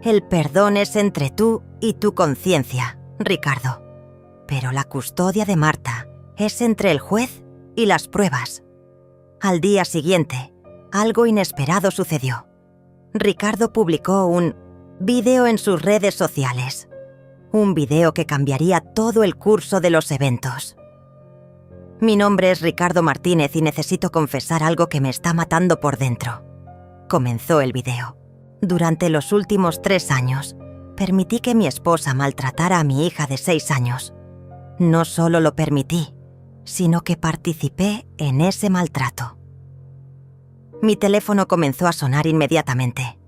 El perdón es entre tú y tu conciencia, Ricardo. Pero la custodia de Marta es entre el juez y las pruebas. Al día siguiente, algo inesperado sucedió. Ricardo publicó un vídeo en sus redes sociales. Un vídeo que cambiaría todo el curso de los eventos. Mi nombre es Ricardo Martínez y necesito confesar algo que me está matando por dentro. Comenzó el vídeo. Durante los últimos 3 años, permití que mi esposa maltratara a mi hija de 6 años. No solo lo permití, sino que participé en ese maltrato. Mi teléfono comenzó a sonar inmediatamente.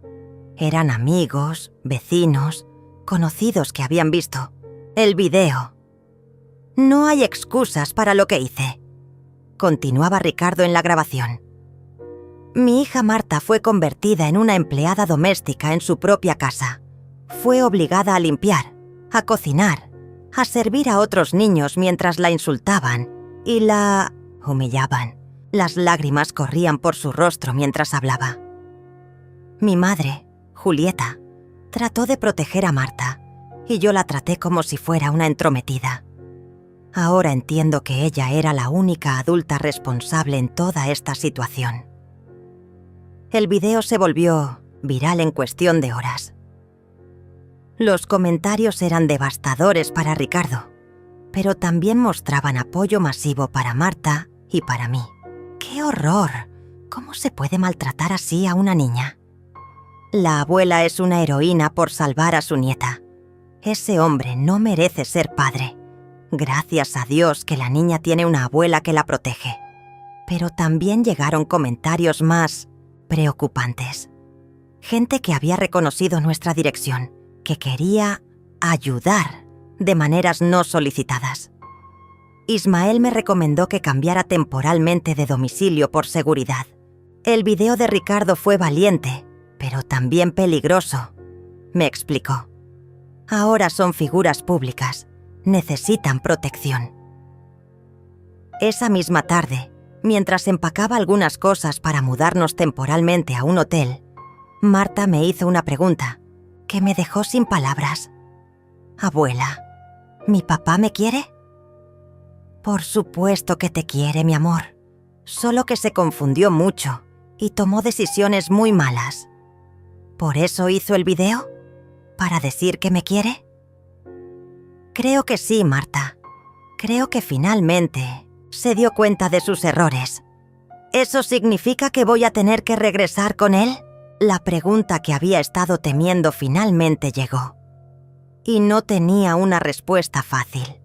Eran amigos, vecinos, conocidos que habían visto el vídeo. No hay excusas para lo que hice, continuaba Ricardo en la grabación. Mi hija Marta fue convertida en una empleada doméstica en su propia casa. Fue obligada a limpiar, a cocinar, a servir a otros niños mientras la insultaban y la humillaban. Las lágrimas corrían por su rostro mientras hablaba. Mi madre, Julieta, trató de proteger a Marta y yo la traté como si fuera una entrometida. Ahora entiendo que ella era la única adulta responsable en toda esta situación. El video se volvió viral en cuestión de horas. Los comentarios eran devastadores para Ricardo, pero también mostraban apoyo masivo para Marta y para mí. ¡Qué horror! ¿Cómo se puede maltratar así a una niña? La abuela es una heroína por salvar a su nieta. Ese hombre no merece ser padre. Gracias a Dios que la niña tiene una abuela que la protege. Pero también llegaron comentarios más preocupantes. Gente que había reconocido nuestra dirección, que quería ayudar de maneras no solicitadas. Ismael me recomendó que cambiara temporalmente de domicilio por seguridad. El video de Ricardo fue valiente, pero también peligroso, me explicó. Ahora son figuras públicas. Necesitan protección. Esa misma tarde, Mientras empacaba algunas cosas para mudarnos temporalmente a un hotel, Marta me hizo una pregunta que me dejó sin palabras. «Abuela, ¿mi papá me quiere?» «Por supuesto que te quiere, mi amor. Solo que se confundió mucho y tomó decisiones muy malas. ¿Por eso hizo el video? ¿Para decir que me quiere?» «Creo que sí, Marta. Creo que finalmente se dio cuenta de sus errores. ¿Eso significa que voy a tener que regresar con él?» La pregunta que había estado temiendo finalmente llegó. Y no tenía una respuesta fácil.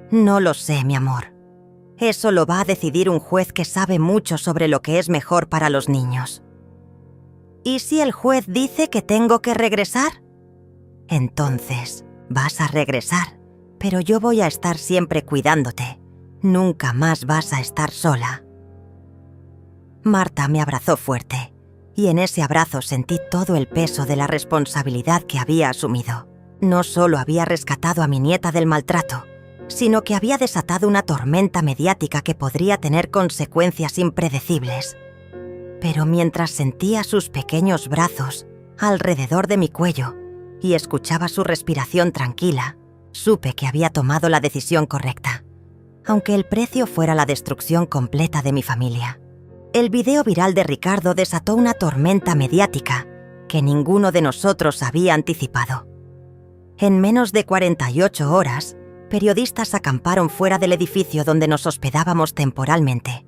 «No lo sé, mi amor. Eso lo va a decidir un juez que sabe mucho sobre lo que es mejor para los niños». «¿Y si el juez dice que tengo que regresar?» «Entonces, vas a regresar, pero yo voy a estar siempre cuidándote. Nunca más vas a estar sola». Marta me abrazó fuerte, y en ese abrazo sentí todo el peso de la responsabilidad que había asumido. No solo había rescatado a mi nieta del maltrato, sino que había desatado una tormenta mediática que podría tener consecuencias impredecibles. Pero mientras sentía sus pequeños brazos alrededor de mi cuello y escuchaba su respiración tranquila, supe que había tomado la decisión correcta, aunque el precio fuera la destrucción completa de mi familia. El video viral de Ricardo desató una tormenta mediática que ninguno de nosotros había anticipado. En menos de 48 horas, periodistas acamparon fuera del edificio donde nos hospedábamos temporalmente.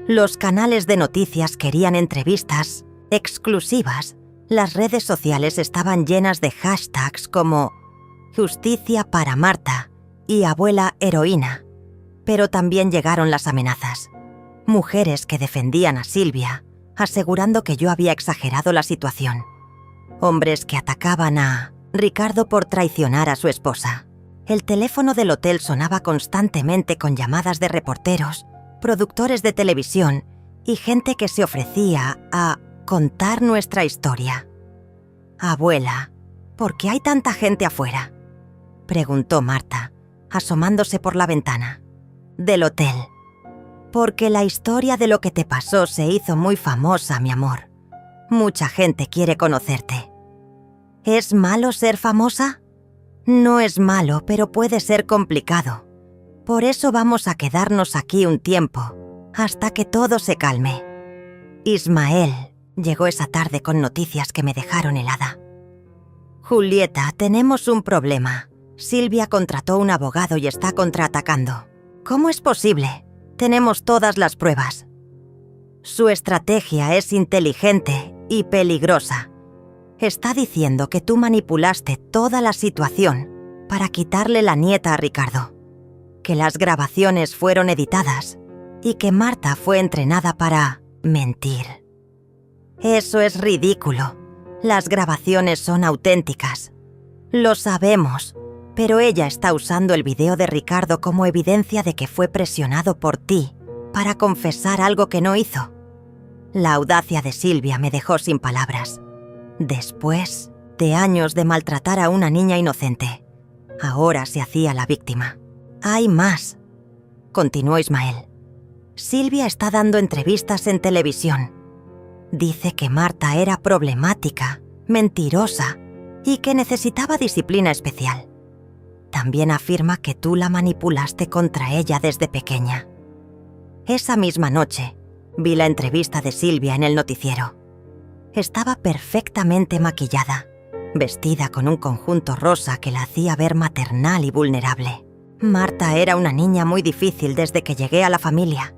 Los canales de noticias querían entrevistas exclusivas. Las redes sociales estaban llenas de hashtags como «Justicia para Marta» y «Abuela heroína». Pero también llegaron las amenazas. Mujeres que defendían a Silvia, asegurando que yo había exagerado la situación. Hombres que atacaban a Ricardo por traicionar a su esposa. El teléfono del hotel sonaba constantemente con llamadas de reporteros, productores de televisión y gente que se ofrecía a contar nuestra historia. «Abuela, ¿por qué hay tanta gente afuera?», preguntó Marta, asomándose por la ventana. «Del hotel». «Porque la historia de lo que te pasó se hizo muy famosa, mi amor. Mucha gente quiere conocerte». «¿Es malo ser famosa?» «No es malo, pero puede ser complicado. Por eso vamos a quedarnos aquí un tiempo, hasta que todo se calme». Ismael llegó esa tarde con noticias que me dejaron helada. «Julieta, tenemos un problema. Silvia contrató un abogado y está contraatacando». «¿Cómo es posible? Tenemos todas las pruebas». «Su estrategia es inteligente y peligrosa. Está diciendo que tú manipulaste toda la situación para quitarle la nieta a Ricardo, que las grabaciones fueron editadas y que Marta fue entrenada para mentir». «Eso es ridículo. Las grabaciones son auténticas. Lo sabemos, pero ella está usando el video de Ricardo como evidencia de que fue presionado por ti para confesar algo que no hizo». La audacia de Silvia me dejó sin palabras. Después de años de maltratar a una niña inocente, ahora se hacía la víctima. «Hay más», continuó Ismael. «Silvia está dando entrevistas en televisión. Dice que Marta era problemática, mentirosa y que necesitaba disciplina especial. También afirma que tú la manipulaste contra ella desde pequeña». Esa misma noche, vi la entrevista de Silvia en el noticiero. Estaba perfectamente maquillada, vestida con un conjunto rosa que la hacía ver maternal y vulnerable. «Marta era una niña muy difícil desde que llegué a la familia»,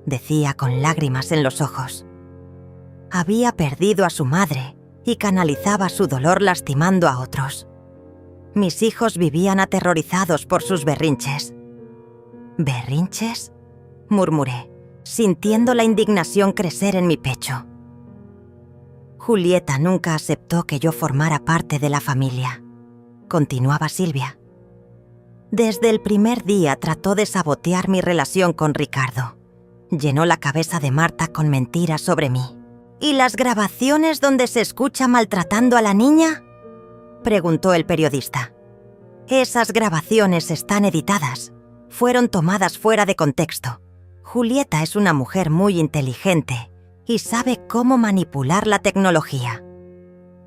decía con lágrimas en los ojos. «Había perdido a su madre y canalizaba su dolor lastimando a otros. Mis hijos vivían aterrorizados por sus berrinches». «¿Berrinches?», murmuré, sintiendo la indignación crecer en mi pecho. «Julieta nunca aceptó que yo formara parte de la familia», continuaba Silvia. «Desde el primer día trató de sabotear mi relación con Ricardo. Llenó la cabeza de Marta con mentiras sobre mí». «¿Y las grabaciones donde se escucha maltratando a la niña?», preguntó el periodista. «Esas grabaciones están editadas. Fueron tomadas fuera de contexto. Julieta es una mujer muy inteligente y sabe cómo manipular la tecnología.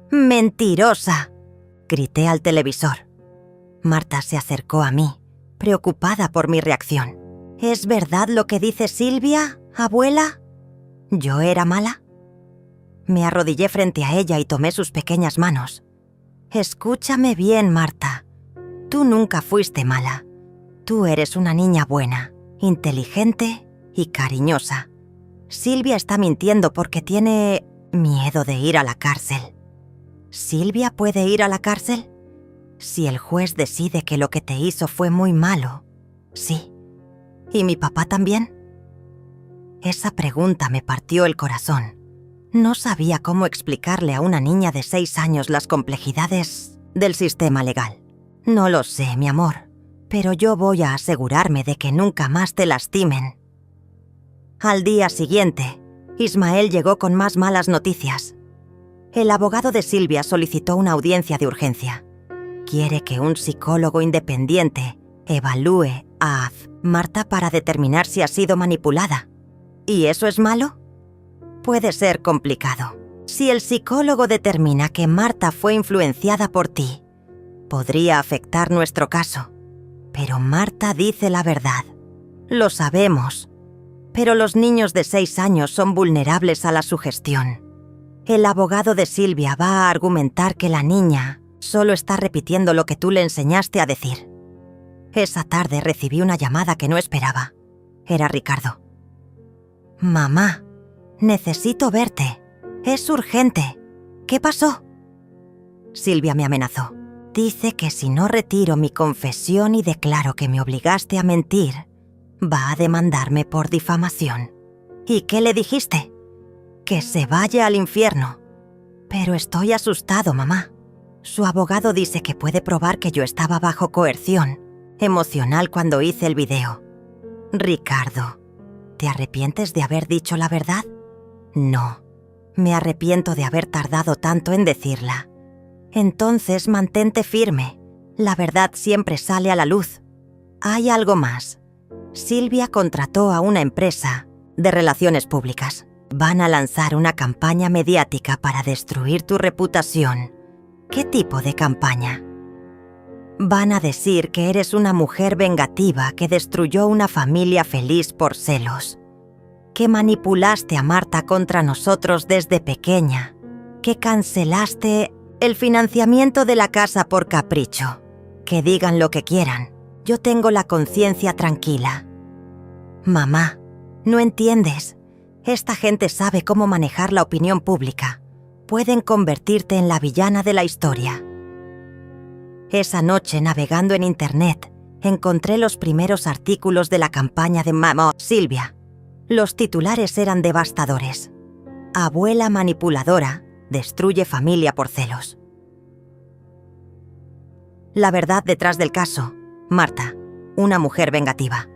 ¡Mentirosa!, grité al televisor. Marta se acercó a mí, preocupada por mi reacción. ¿Es verdad lo que dice Silvia, abuela? ¿Yo era mala? Me arrodillé frente a ella y tomé sus pequeñas manos. Escúchame bien, Marta. Tú nunca fuiste mala. Tú eres una niña buena, inteligente y cariñosa. Silvia está mintiendo porque tiene miedo de ir a la cárcel. ¿Silvia puede ir a la cárcel? Si el juez decide que lo que te hizo fue muy malo, sí. ¿Y mi papá también? Esa pregunta me partió el corazón. No sabía cómo explicarle a una niña de 6 años las complejidades del sistema legal. No lo sé, mi amor, pero yo voy a asegurarme de que nunca más te lastimen. Al día siguiente, Ismael llegó con más malas noticias. El abogado de Silvia solicitó una audiencia de urgencia. Quiere que un psicólogo independiente evalúe a Marta para determinar si ha sido manipulada. ¿Y eso es malo? Puede ser complicado. Si el psicólogo determina que Marta fue influenciada por ti, podría afectar nuestro caso. Pero Marta dice la verdad. Lo sabemos. Pero los niños de 6 años son vulnerables a la sugestión. El abogado de Silvia va a argumentar que la niña solo está repitiendo lo que tú le enseñaste a decir. Esa tarde recibí una llamada que no esperaba. Era Ricardo. Mamá, necesito verte. Es urgente. ¿Qué pasó? Silvia me amenazó. Dice que si no retiro mi confesión y declaro que me obligaste a mentir, va a demandarme por difamación. ¿Y qué le dijiste? Que se vaya al infierno. Pero estoy asustado, mamá. Su abogado dice que puede probar que yo estaba bajo coerción emocional cuando hice el video. Ricardo, ¿te arrepientes de haber dicho la verdad? No, me arrepiento de haber tardado tanto en decirla. Entonces mantente firme. La verdad siempre sale a la luz. Hay algo más. Silvia contrató a una empresa de relaciones públicas. Van a lanzar una campaña mediática para destruir tu reputación. ¿Qué tipo de campaña? Van a decir que eres una mujer vengativa que destruyó una familia feliz por celos, que manipulaste a Marta contra nosotros desde pequeña, que cancelaste el financiamiento de la casa por capricho. Que digan lo que quieran, yo tengo la conciencia tranquila. Mamá, no entiendes. Esta gente sabe cómo manejar la opinión pública. Pueden convertirte en la villana de la historia. Esa noche, navegando en internet, encontré los primeros artículos de la campaña de Mamá Silvia. Los titulares eran devastadores. Abuela manipuladora destruye familia por celos. La verdad detrás del caso. Marta, una mujer vengativa.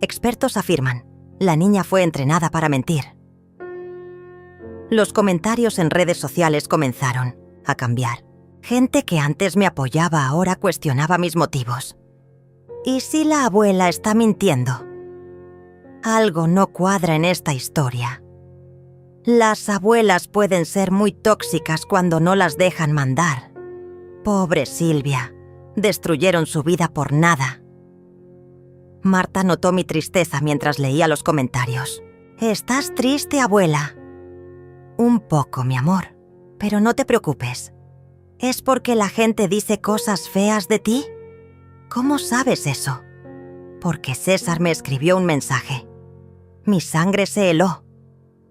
Expertos afirman, la niña fue entrenada para mentir. Los comentarios en redes sociales comenzaron a cambiar. Gente que antes me apoyaba ahora cuestionaba mis motivos. ¿Y si la abuela está mintiendo? Algo no cuadra en esta historia. Las abuelas pueden ser muy tóxicas cuando no las dejan mandar. Pobre Silvia, destruyeron su vida por nada. Marta notó mi tristeza mientras leía los comentarios. ¿Estás triste, abuela? Un poco, mi amor, pero no te preocupes. ¿Es porque la gente dice cosas feas de ti? ¿Cómo sabes eso? Porque César me escribió un mensaje. Mi sangre se heló.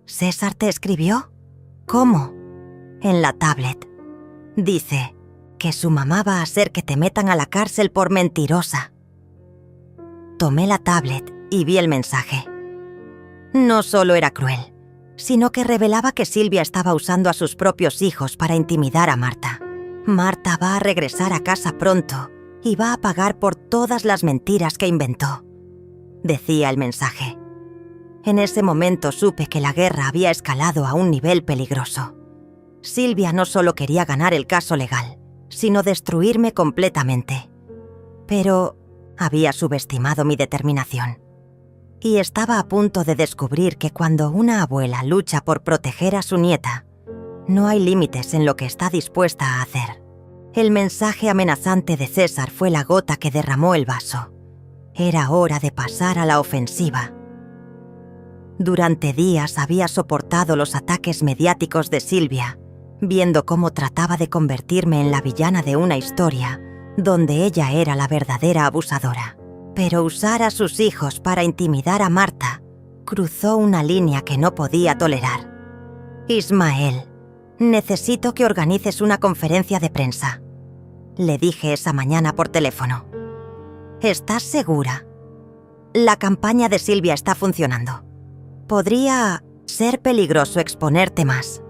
¿César te escribió? ¿Cómo? En la tablet. Dice que su mamá va a hacer que te metan a la cárcel por mentirosa. Tomé la tablet y vi el mensaje. No solo era cruel, sino que revelaba que Silvia estaba usando a sus propios hijos para intimidar a Marta. Marta va a regresar a casa pronto y va a pagar por todas las mentiras que inventó, decía el mensaje. En ese momento supe que la guerra había escalado a un nivel peligroso. Silvia no solo quería ganar el caso legal, sino destruirme completamente. Pero Había subestimado mi determinación. Y estaba a punto de descubrir que cuando una abuela lucha por proteger a su nieta, no hay límites en lo que está dispuesta a hacer. El mensaje amenazante de César fue la gota que derramó el vaso. Era hora de pasar a la ofensiva. Durante días había soportado los ataques mediáticos de Silvia, viendo cómo trataba de convertirme en la villana de una historia donde ella era la verdadera abusadora. Pero usar a sus hijos para intimidar a Marta cruzó una línea que no podía tolerar. Ismael, necesito que organices una conferencia de prensa, le dije esa mañana por teléfono. ¿Estás segura? La campaña de Silvia está funcionando. Podría ser peligroso exponerte más.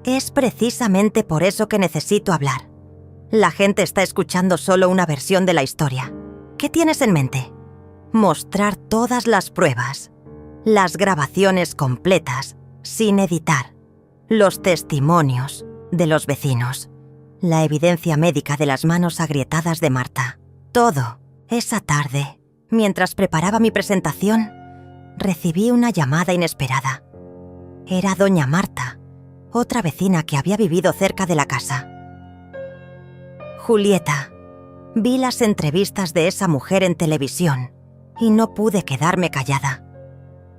Es precisamente por eso que necesito hablar. La gente está escuchando solo una versión de la historia. ¿Qué tienes en mente? Mostrar todas las pruebas, las grabaciones completas, sin editar, los testimonios de los vecinos, la evidencia médica de las manos agrietadas de Marta. Todo. Esa tarde, mientras preparaba mi presentación, recibí una llamada inesperada. Era doña Marta, otra vecina que había vivido cerca de la casa. Julieta, vi las entrevistas de esa mujer en televisión y no pude quedarme callada.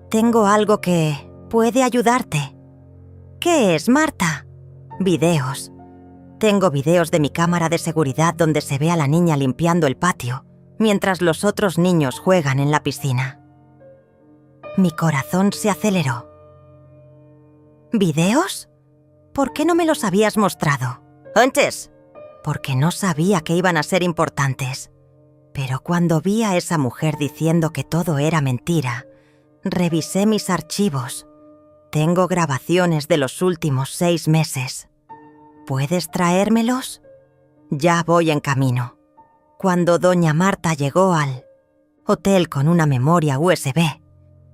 Tengo algo que puede ayudarte. ¿Qué es, Marta? Videos. Tengo videos de mi cámara de seguridad donde se ve a la niña limpiando el patio, mientras los otros niños juegan en la piscina. Mi corazón se aceleró. ¿Videos? ¿Por qué no me los habías mostrado antes? Porque no sabía que iban a ser importantes. Pero cuando vi a esa mujer diciendo que todo era mentira, revisé mis archivos. Tengo grabaciones de los últimos 6 meses. ¿Puedes traérmelos? Ya voy en camino. Cuando doña Marta llegó al hotel con una memoria USB,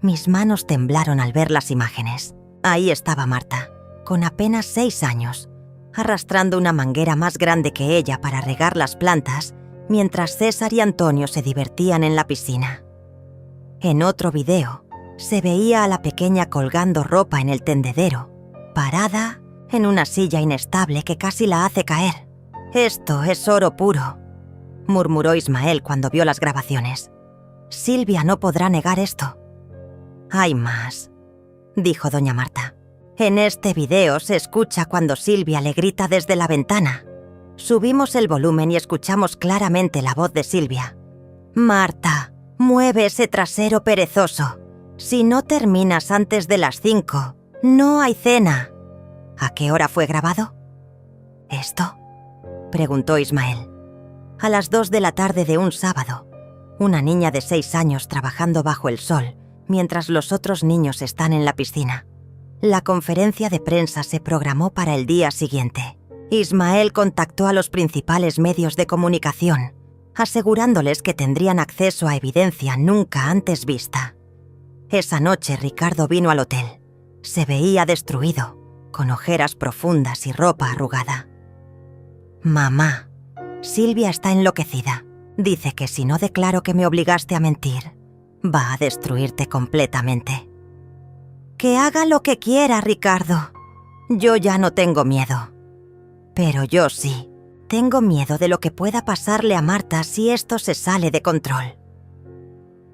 mis manos temblaron al ver las imágenes. Ahí estaba Marta, con apenas 6 años, arrastrando una manguera más grande que ella para regar las plantas, mientras César y Antonio se divertían en la piscina. En otro video, se veía a la pequeña colgando ropa en el tendedero, parada en una silla inestable que casi la hace caer. «Esto es oro puro», murmuró Ismael cuando vio las grabaciones. «Silvia no podrá negar esto». «Hay más», dijo doña Marta. «En este video se escucha cuando Silvia le grita desde la ventana. Subimos el volumen y escuchamos claramente la voz de Silvia. Marta, mueve ese trasero perezoso. Si no terminas antes de las 5, no hay cena». ¿A qué hora fue grabado? ¿Esto?, preguntó Ismael. A las 2 de la tarde de un sábado, una niña de 6 años trabajando bajo el sol, mientras los otros niños están en la piscina. La conferencia de prensa se programó para el día siguiente. Ismael contactó a los principales medios de comunicación, asegurándoles que tendrían acceso a evidencia nunca antes vista. Esa noche Ricardo vino al hotel. Se veía destruido, con ojeras profundas y ropa arrugada. «Mamá, Silvia está enloquecida. Dice que si no declaro que me obligaste a mentir, va a destruirte completamente». «Que haga lo que quiera, Ricardo. Yo ya no tengo miedo». «Pero yo sí. Tengo miedo de lo que pueda pasarle a Marta si esto se sale de control».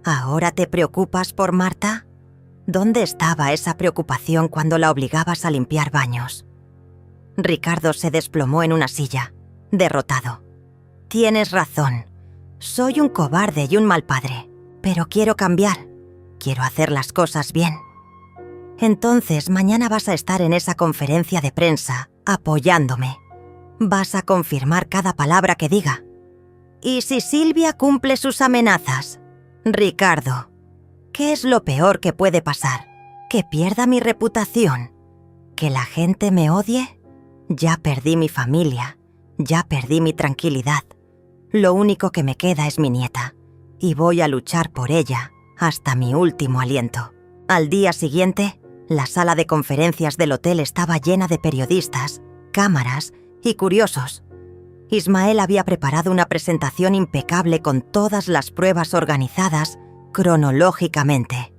«¿Ahora te preocupas por Marta? ¿Dónde estaba esa preocupación cuando la obligabas a limpiar baños?» Ricardo se desplomó en una silla, derrotado. «Tienes razón. Soy un cobarde y un mal padre, pero quiero cambiar. Quiero hacer las cosas bien». «Entonces mañana vas a estar en esa conferencia de prensa, apoyándome. Vas a confirmar cada palabra que diga. ¿Y si Silvia cumple sus amenazas? Ricardo, ¿qué es lo peor que puede pasar? ¿Que pierda mi reputación? ¿Que la gente me odie? Ya perdí mi familia, ya perdí mi tranquilidad. Lo único que me queda es mi nieta, y voy a luchar por ella hasta mi último aliento». Al día siguiente, la sala de conferencias del hotel estaba llena de periodistas, cámaras y curiosos. Ismael había preparado una presentación impecable con todas las pruebas organizadas cronológicamente.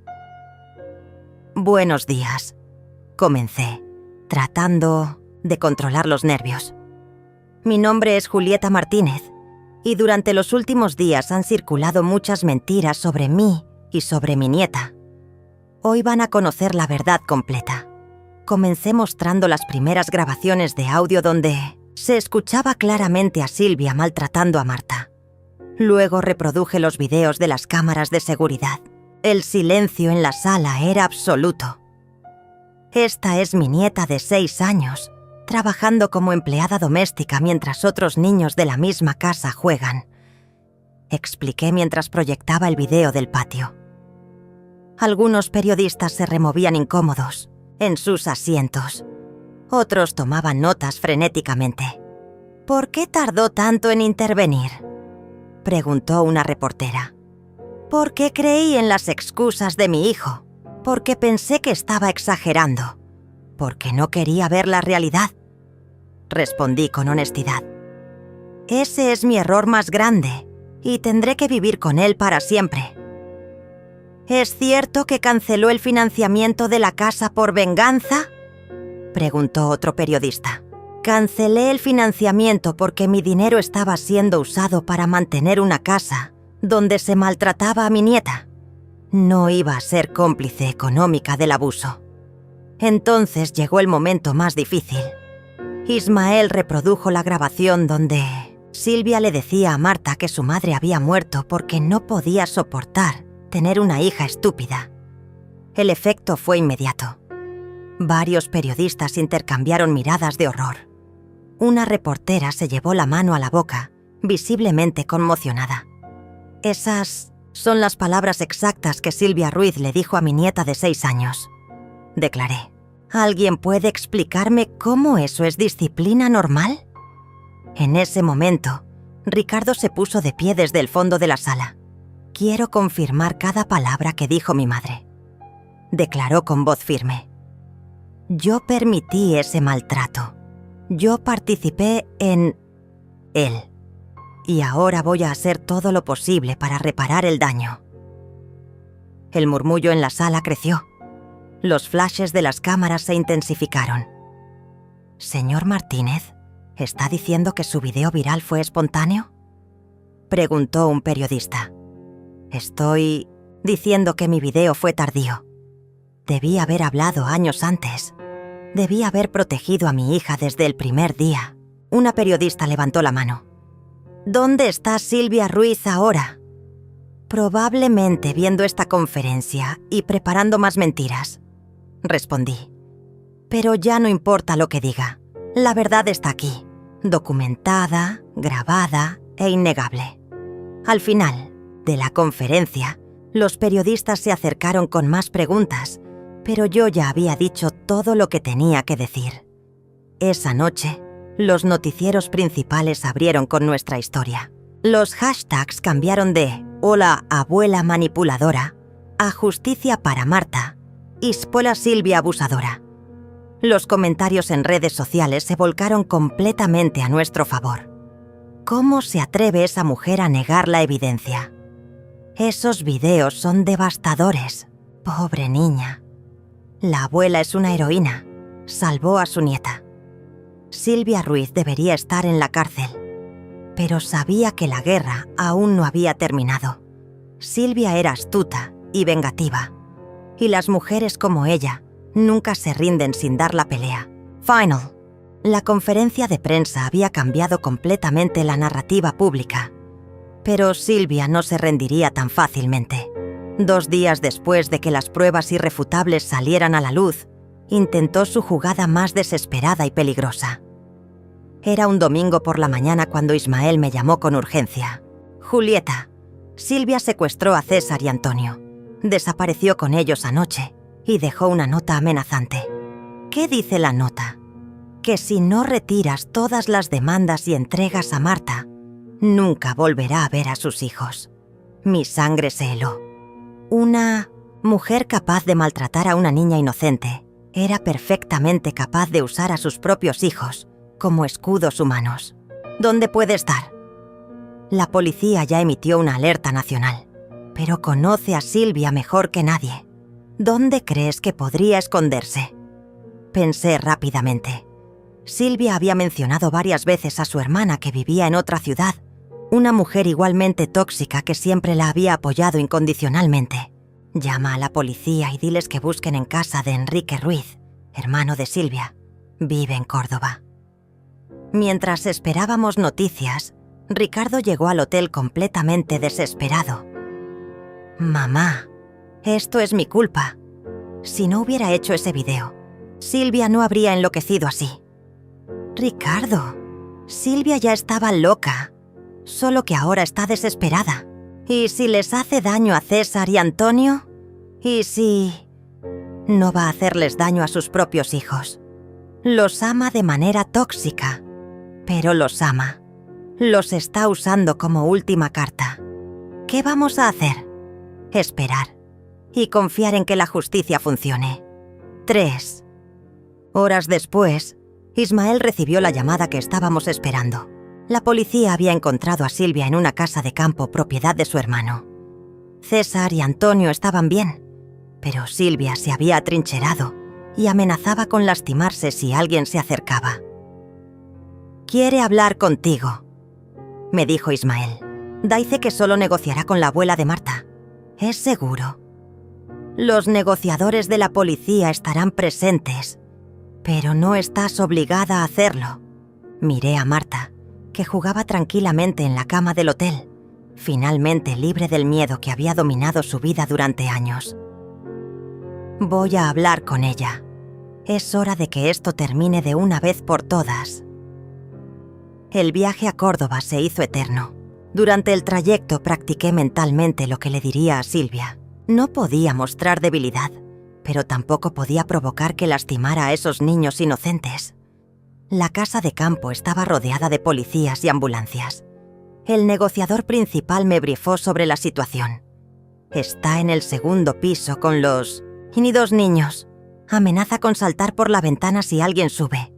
«Buenos días», comencé, tratando de controlar los nervios. «Mi nombre es Julieta Martínez y durante los últimos días han circulado muchas mentiras sobre mí y sobre mi nieta. Hoy van a conocer la verdad completa». Comencé mostrando las primeras grabaciones de audio donde se escuchaba claramente a Silvia maltratando a Marta. Luego reproduje los videos de las cámaras de seguridad. El silencio en la sala era absoluto. «Esta es mi nieta de 6 años, trabajando como empleada doméstica mientras otros niños de la misma casa juegan», expliqué mientras proyectaba el video del patio. Algunos periodistas se removían incómodos en sus asientos. Otros tomaban notas frenéticamente. «¿Por qué tardó tanto en intervenir?», preguntó una reportera. «Porque creí en las excusas de mi hijo, porque pensé que estaba exagerando, porque no quería ver la realidad», respondí con honestidad. «Ese es mi error más grande y tendré que vivir con él para siempre». «¿Es cierto que canceló el financiamiento de la casa por venganza?», preguntó otro periodista. «Cancelé el financiamiento porque mi dinero estaba siendo usado para mantener una casa donde se maltrataba a mi nieta. No iba a ser cómplice económica del abuso». Entonces llegó el momento más difícil. Ismael reprodujo la grabación donde Silvia le decía a Marta que su madre había muerto porque no podía soportar tener una hija estúpida. El efecto fue inmediato. Varios periodistas intercambiaron miradas de horror. Una reportera se llevó la mano a la boca, visiblemente conmocionada. «Esas son las palabras exactas que Silvia Ruiz le dijo a mi nieta de 6 años», declaré. «¿Alguien puede explicarme cómo eso es disciplina normal?». En ese momento, Ricardo se puso de pie desde el fondo de la sala. «Quiero confirmar cada palabra que dijo mi madre», declaró con voz firme. «Yo permití ese maltrato. Yo participé en él. Y ahora voy a hacer todo lo posible para reparar el daño». El murmullo en la sala creció. Los flashes de las cámaras se intensificaron. «Señor Martínez, ¿está diciendo que su video viral fue espontáneo?», preguntó un periodista. «Estoy diciendo que mi video fue tardío. Debí haber hablado años antes. Debí haber protegido a mi hija desde el primer día». Una periodista levantó la mano. «¿Dónde está Silvia Ruiz ahora?». «Probablemente viendo esta conferencia y preparando más mentiras», respondí. «Pero ya no importa lo que diga. La verdad está aquí, documentada, grabada e innegable». Al final de la conferencia, los periodistas se acercaron con más preguntas, pero yo ya había dicho todo lo que tenía que decir. Esa noche, los noticieros principales abrieron con nuestra historia. Los hashtags cambiaron de «Hola, abuela manipuladora» a «Justicia para Marta» y «Spola Silvia abusadora». Los comentarios en redes sociales se volcaron completamente a nuestro favor. ¿Cómo se atreve esa mujer a negar la evidencia? Esos videos son devastadores. Pobre niña. La abuela es una heroína. Salvó a su nieta. Silvia Ruiz debería estar en la cárcel. Pero sabía que la guerra aún no había terminado. Silvia era astuta y vengativa. Y las mujeres como ella nunca se rinden sin dar la pelea. Final. La conferencia de prensa había cambiado completamente la narrativa pública. Pero Silvia no se rendiría tan fácilmente. 2 días después de que las pruebas irrefutables salieran a la luz, intentó su jugada más desesperada y peligrosa. Era un domingo por la mañana cuando Ismael me llamó con urgencia. «Julieta, Silvia secuestró a César y Antonio. Desapareció con ellos anoche y dejó una nota amenazante». «¿Qué dice la nota?». «Que si no retiras todas las demandas y entregas a Marta, nunca volverá a ver a sus hijos». Mi sangre se heló. Una mujer capaz de maltratar a una niña inocente era perfectamente capaz de usar a sus propios hijos como escudos humanos. ¿Dónde puede estar? La policía ya emitió una alerta nacional, pero conoce a Silvia mejor que nadie. ¿Dónde crees que podría esconderse? Pensé rápidamente. Silvia había mencionado varias veces a su hermana que vivía en otra ciudad, una mujer igualmente tóxica que siempre la había apoyado incondicionalmente. Llama a la policía y diles que busquen en casa de Enrique Ruiz, hermano de Silvia. Vive en Córdoba. Mientras esperábamos noticias, Ricardo llegó al hotel completamente desesperado. Mamá, esto es mi culpa. Si no hubiera hecho ese video, Silvia no habría enloquecido así. Ricardo, Silvia ya estaba loca, solo que ahora está desesperada. ¿Y si les hace daño a César y Antonio? ¿Y si...? No va a hacerles daño a sus propios hijos. Los ama de manera tóxica, pero los ama. Los está usando como última carta. ¿Qué vamos a hacer? Esperar y confiar en que la justicia funcione. 3 horas después, Ismael recibió la llamada que estábamos esperando. La policía había encontrado a Silvia en una casa de campo propiedad de su hermano. César y Antonio estaban bien, pero Silvia se había atrincherado y amenazaba con lastimarse si alguien se acercaba. «Quiere hablar contigo», me dijo Ismael. «Dice que solo negociará con la abuela de Marta. ¿Es seguro?» «Los negociadores de la policía estarán presentes, pero no estás obligada a hacerlo». Miré a Marta, que jugaba tranquilamente en la cama del hotel, finalmente libre del miedo que había dominado su vida durante años. «Voy a hablar con ella. Es hora de que esto termine de una vez por todas». El viaje a Córdoba se hizo eterno. Durante el trayecto practiqué mentalmente lo que le diría a Silvia. No podía mostrar debilidad, pero tampoco podía provocar que lastimara a esos niños inocentes. La casa de campo estaba rodeada de policías y ambulancias. El negociador principal me brifó sobre la situación. Está en el segundo piso con los... y ni 2 niños. Amenaza con saltar por la ventana si alguien sube,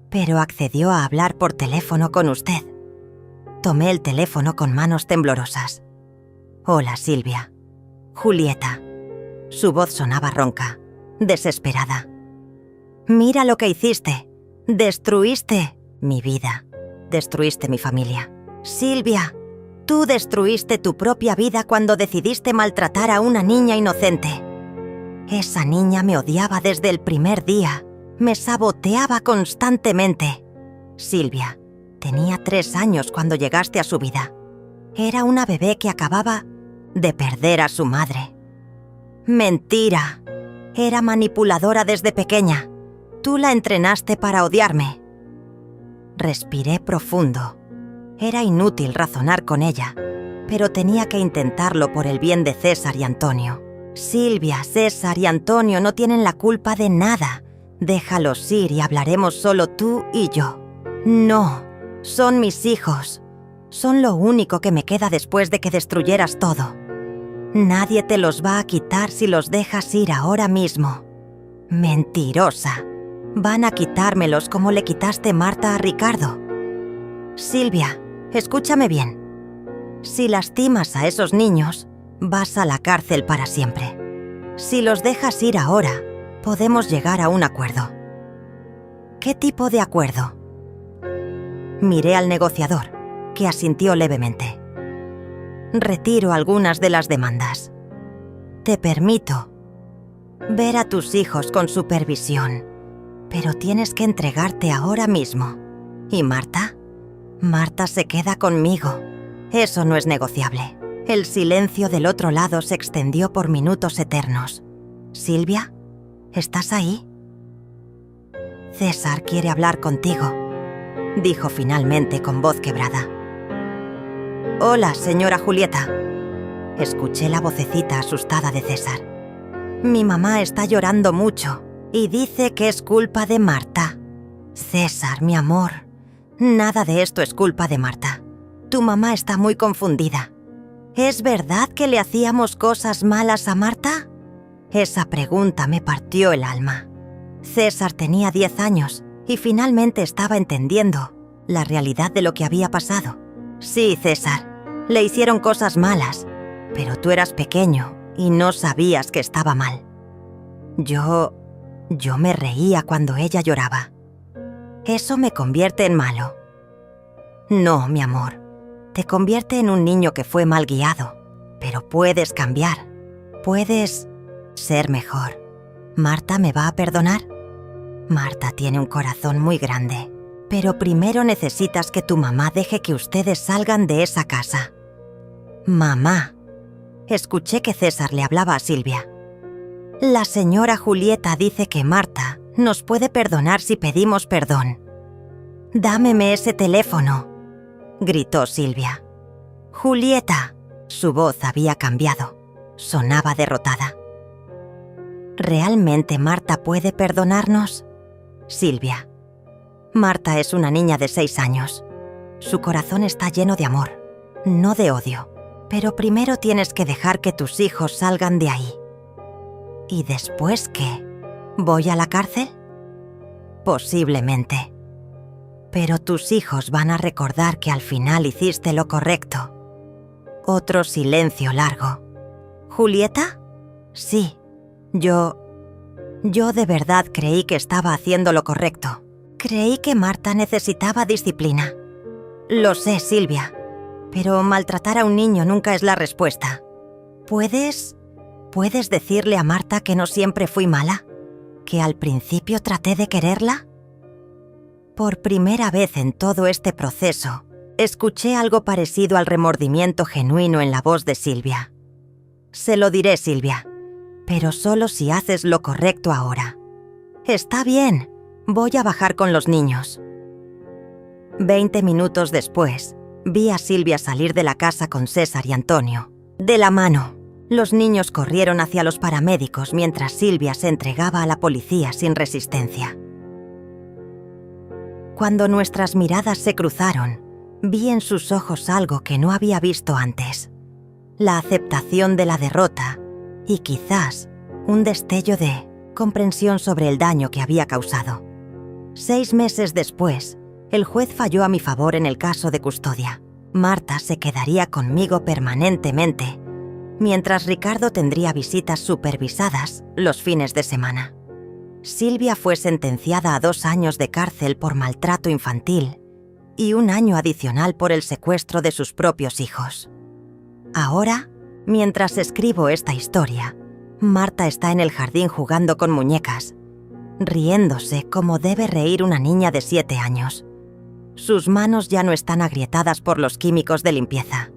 pero accedió a hablar por teléfono con usted. Tomé el teléfono con manos temblorosas. «Hola, Silvia. Julieta». Su voz sonaba ronca, desesperada. «Mira lo que hiciste. Destruiste mi vida. Destruiste mi familia. Silvia, tú destruiste tu propia vida cuando decidiste maltratar a una niña inocente. Esa niña me odiaba desde el primer día. Me saboteaba constantemente. Silvia, tenía 3 años cuando llegaste a su vida. Era una bebé que acababa de perder a su madre. Mentira. Era manipuladora desde pequeña. Tú la entrenaste para odiarme». Respiré profundo. Era inútil razonar con ella, pero tenía que intentarlo por el bien de César y Antonio. Silvia, César y Antonio no tienen la culpa de nada. Déjalos ir y hablaremos solo tú y yo. No, son mis hijos. Son lo único que me queda después de que destruyeras todo. Nadie te los va a quitar si los dejas ir ahora mismo. Mentirosa. Van a quitármelos como le quitaste Marta a Ricardo. Silvia, escúchame bien. Si lastimas a esos niños, vas a la cárcel para siempre. Si los dejas ir ahora, podemos llegar a un acuerdo». «¿Qué tipo de acuerdo?» Miré al negociador, que asintió levemente. «Retiro algunas de las demandas. Te permito ver a tus hijos con supervisión, pero tienes que entregarte ahora mismo. ¿Y Marta? Marta se queda conmigo. Eso no es negociable». El silencio del otro lado se extendió por minutos eternos. «Silvia, ¿estás ahí?» «César quiere hablar contigo», dijo finalmente con voz quebrada. «Hola, señora Julieta». Escuché la vocecita asustada de César. «Mi mamá está llorando mucho y dice que es culpa de Marta». «César, mi amor, nada de esto es culpa de Marta. Tu mamá está muy confundida. ¿Es verdad que le hacíamos cosas malas a Marta?». Esa pregunta me partió el alma. César tenía 10 años y finalmente estaba entendiendo. la realidad de lo que había pasado. Sí, César, le hicieron cosas malas, pero tú eras pequeño y no sabías que estaba mal. Yo me reía cuando ella lloraba. Eso me convierte en malo. No, mi amor, te convierte en un niño que fue mal guiado, pero puedes cambiar, puedes ser mejor. ¿Marta me va a perdonar? Marta tiene un corazón muy grande, pero primero necesitas que tu mamá deje que ustedes salgan de esa casa. Mamá. Escuché que César le hablaba a Silvia. La señora Julieta dice que Marta nos puede perdonar si pedimos perdón. Dámeme ese teléfono, gritó Silvia. Julieta. Su voz había cambiado. Sonaba derrotada. ¿Realmente Marta puede perdonarnos? Silvia. Marta es una niña de 6 años. Su corazón está lleno de amor, no de odio. Pero primero tienes que dejar que tus hijos salgan de ahí. ¿Y después qué? ¿Voy a la cárcel? Posiblemente. Pero tus hijos van a recordar que al final hiciste lo correcto. Otro silencio largo. ¿Julieta? Sí. Yo de verdad creí que estaba haciendo lo correcto. Creí que Marta necesitaba disciplina. Lo sé, Silvia, pero maltratar a un niño nunca es la respuesta. ¿Puedes decirle a Marta que no siempre fui mala? ¿Que al principio traté de quererla? Por primera vez en todo este proceso, escuché algo parecido al remordimiento genuino en la voz de Silvia. Se lo diré, Silvia, pero solo si haces lo correcto ahora. Está bien, voy a bajar con los niños. 20 minutos después, vi a Silvia salir de la casa con César y Antonio, de la mano. Los niños corrieron hacia los paramédicos mientras Silvia se entregaba a la policía sin resistencia. Cuando nuestras miradas se cruzaron, vi en sus ojos algo que no había visto antes. La aceptación de la derrota y quizás un destello de comprensión sobre el daño que había causado. 6 meses después, el juez falló a mi favor en el caso de custodia. Marta se quedaría conmigo permanentemente, mientras Ricardo tendría visitas supervisadas los fines de semana. Silvia fue sentenciada a 2 años de cárcel por maltrato infantil y 1 año adicional por el secuestro de sus propios hijos. Ahora, mientras escribo esta historia, Marta está en el jardín jugando con muñecas, riéndose como debe reír una niña de 7 años. Sus manos ya no están agrietadas por los químicos de limpieza.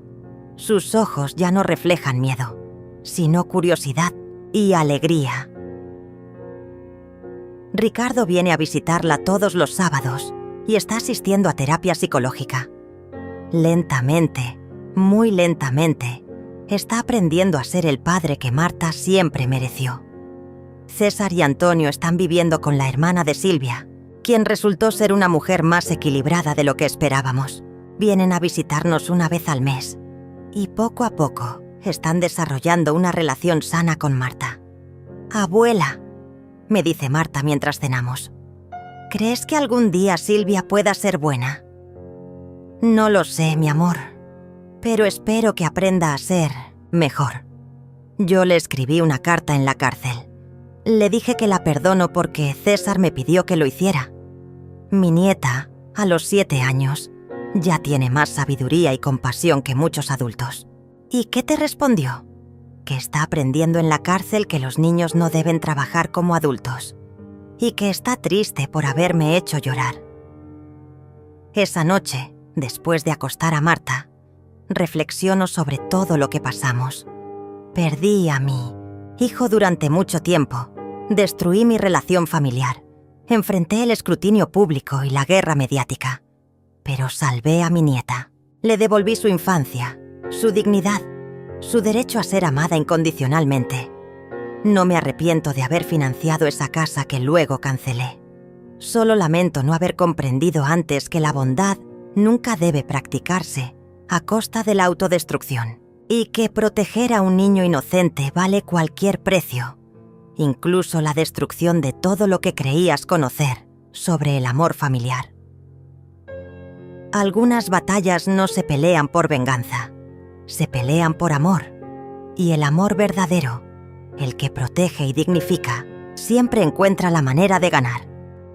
Sus ojos ya no reflejan miedo, sino curiosidad y alegría. Ricardo viene a visitarla todos los sábados y está asistiendo a terapia psicológica. Lentamente, muy lentamente, está aprendiendo a ser el padre que Marta siempre mereció. César y Antonio están viviendo con la hermana de Silvia, quien resultó ser una mujer más equilibrada de lo que esperábamos. Vienen a visitarnos 1 vez al mes y poco a poco están desarrollando una relación sana con Marta. «Abuela», me dice Marta mientras cenamos, ¿crees que algún día Silvia pueda ser buena? No lo sé, mi amor, pero espero que aprenda a ser mejor. Yo le escribí una carta en la cárcel. Le dije que la perdono porque César me pidió que lo hiciera. Mi nieta, a los 7 años, ya tiene más sabiduría y compasión que muchos adultos. ¿Y qué te respondió? Que está aprendiendo en la cárcel que los niños no deben trabajar como adultos y que está triste por haberme hecho llorar. Esa noche, después de acostar a Marta, reflexiono sobre todo lo que pasamos. Perdí a mi hijo durante mucho tiempo, destruí mi relación familiar, enfrenté el escrutinio público y la guerra mediática, pero salvé a mi nieta. Le devolví su infancia, su dignidad, su derecho a ser amada incondicionalmente. No me arrepiento de haber financiado esa casa que luego cancelé. Solo lamento no haber comprendido antes que la bondad nunca debe practicarse a costa de la autodestrucción y que proteger a un niño inocente vale cualquier precio, incluso la destrucción de todo lo que creías conocer sobre el amor familiar. Algunas batallas no se pelean por venganza, se pelean por amor. Y el amor verdadero, el que protege y dignifica, siempre encuentra la manera de ganar.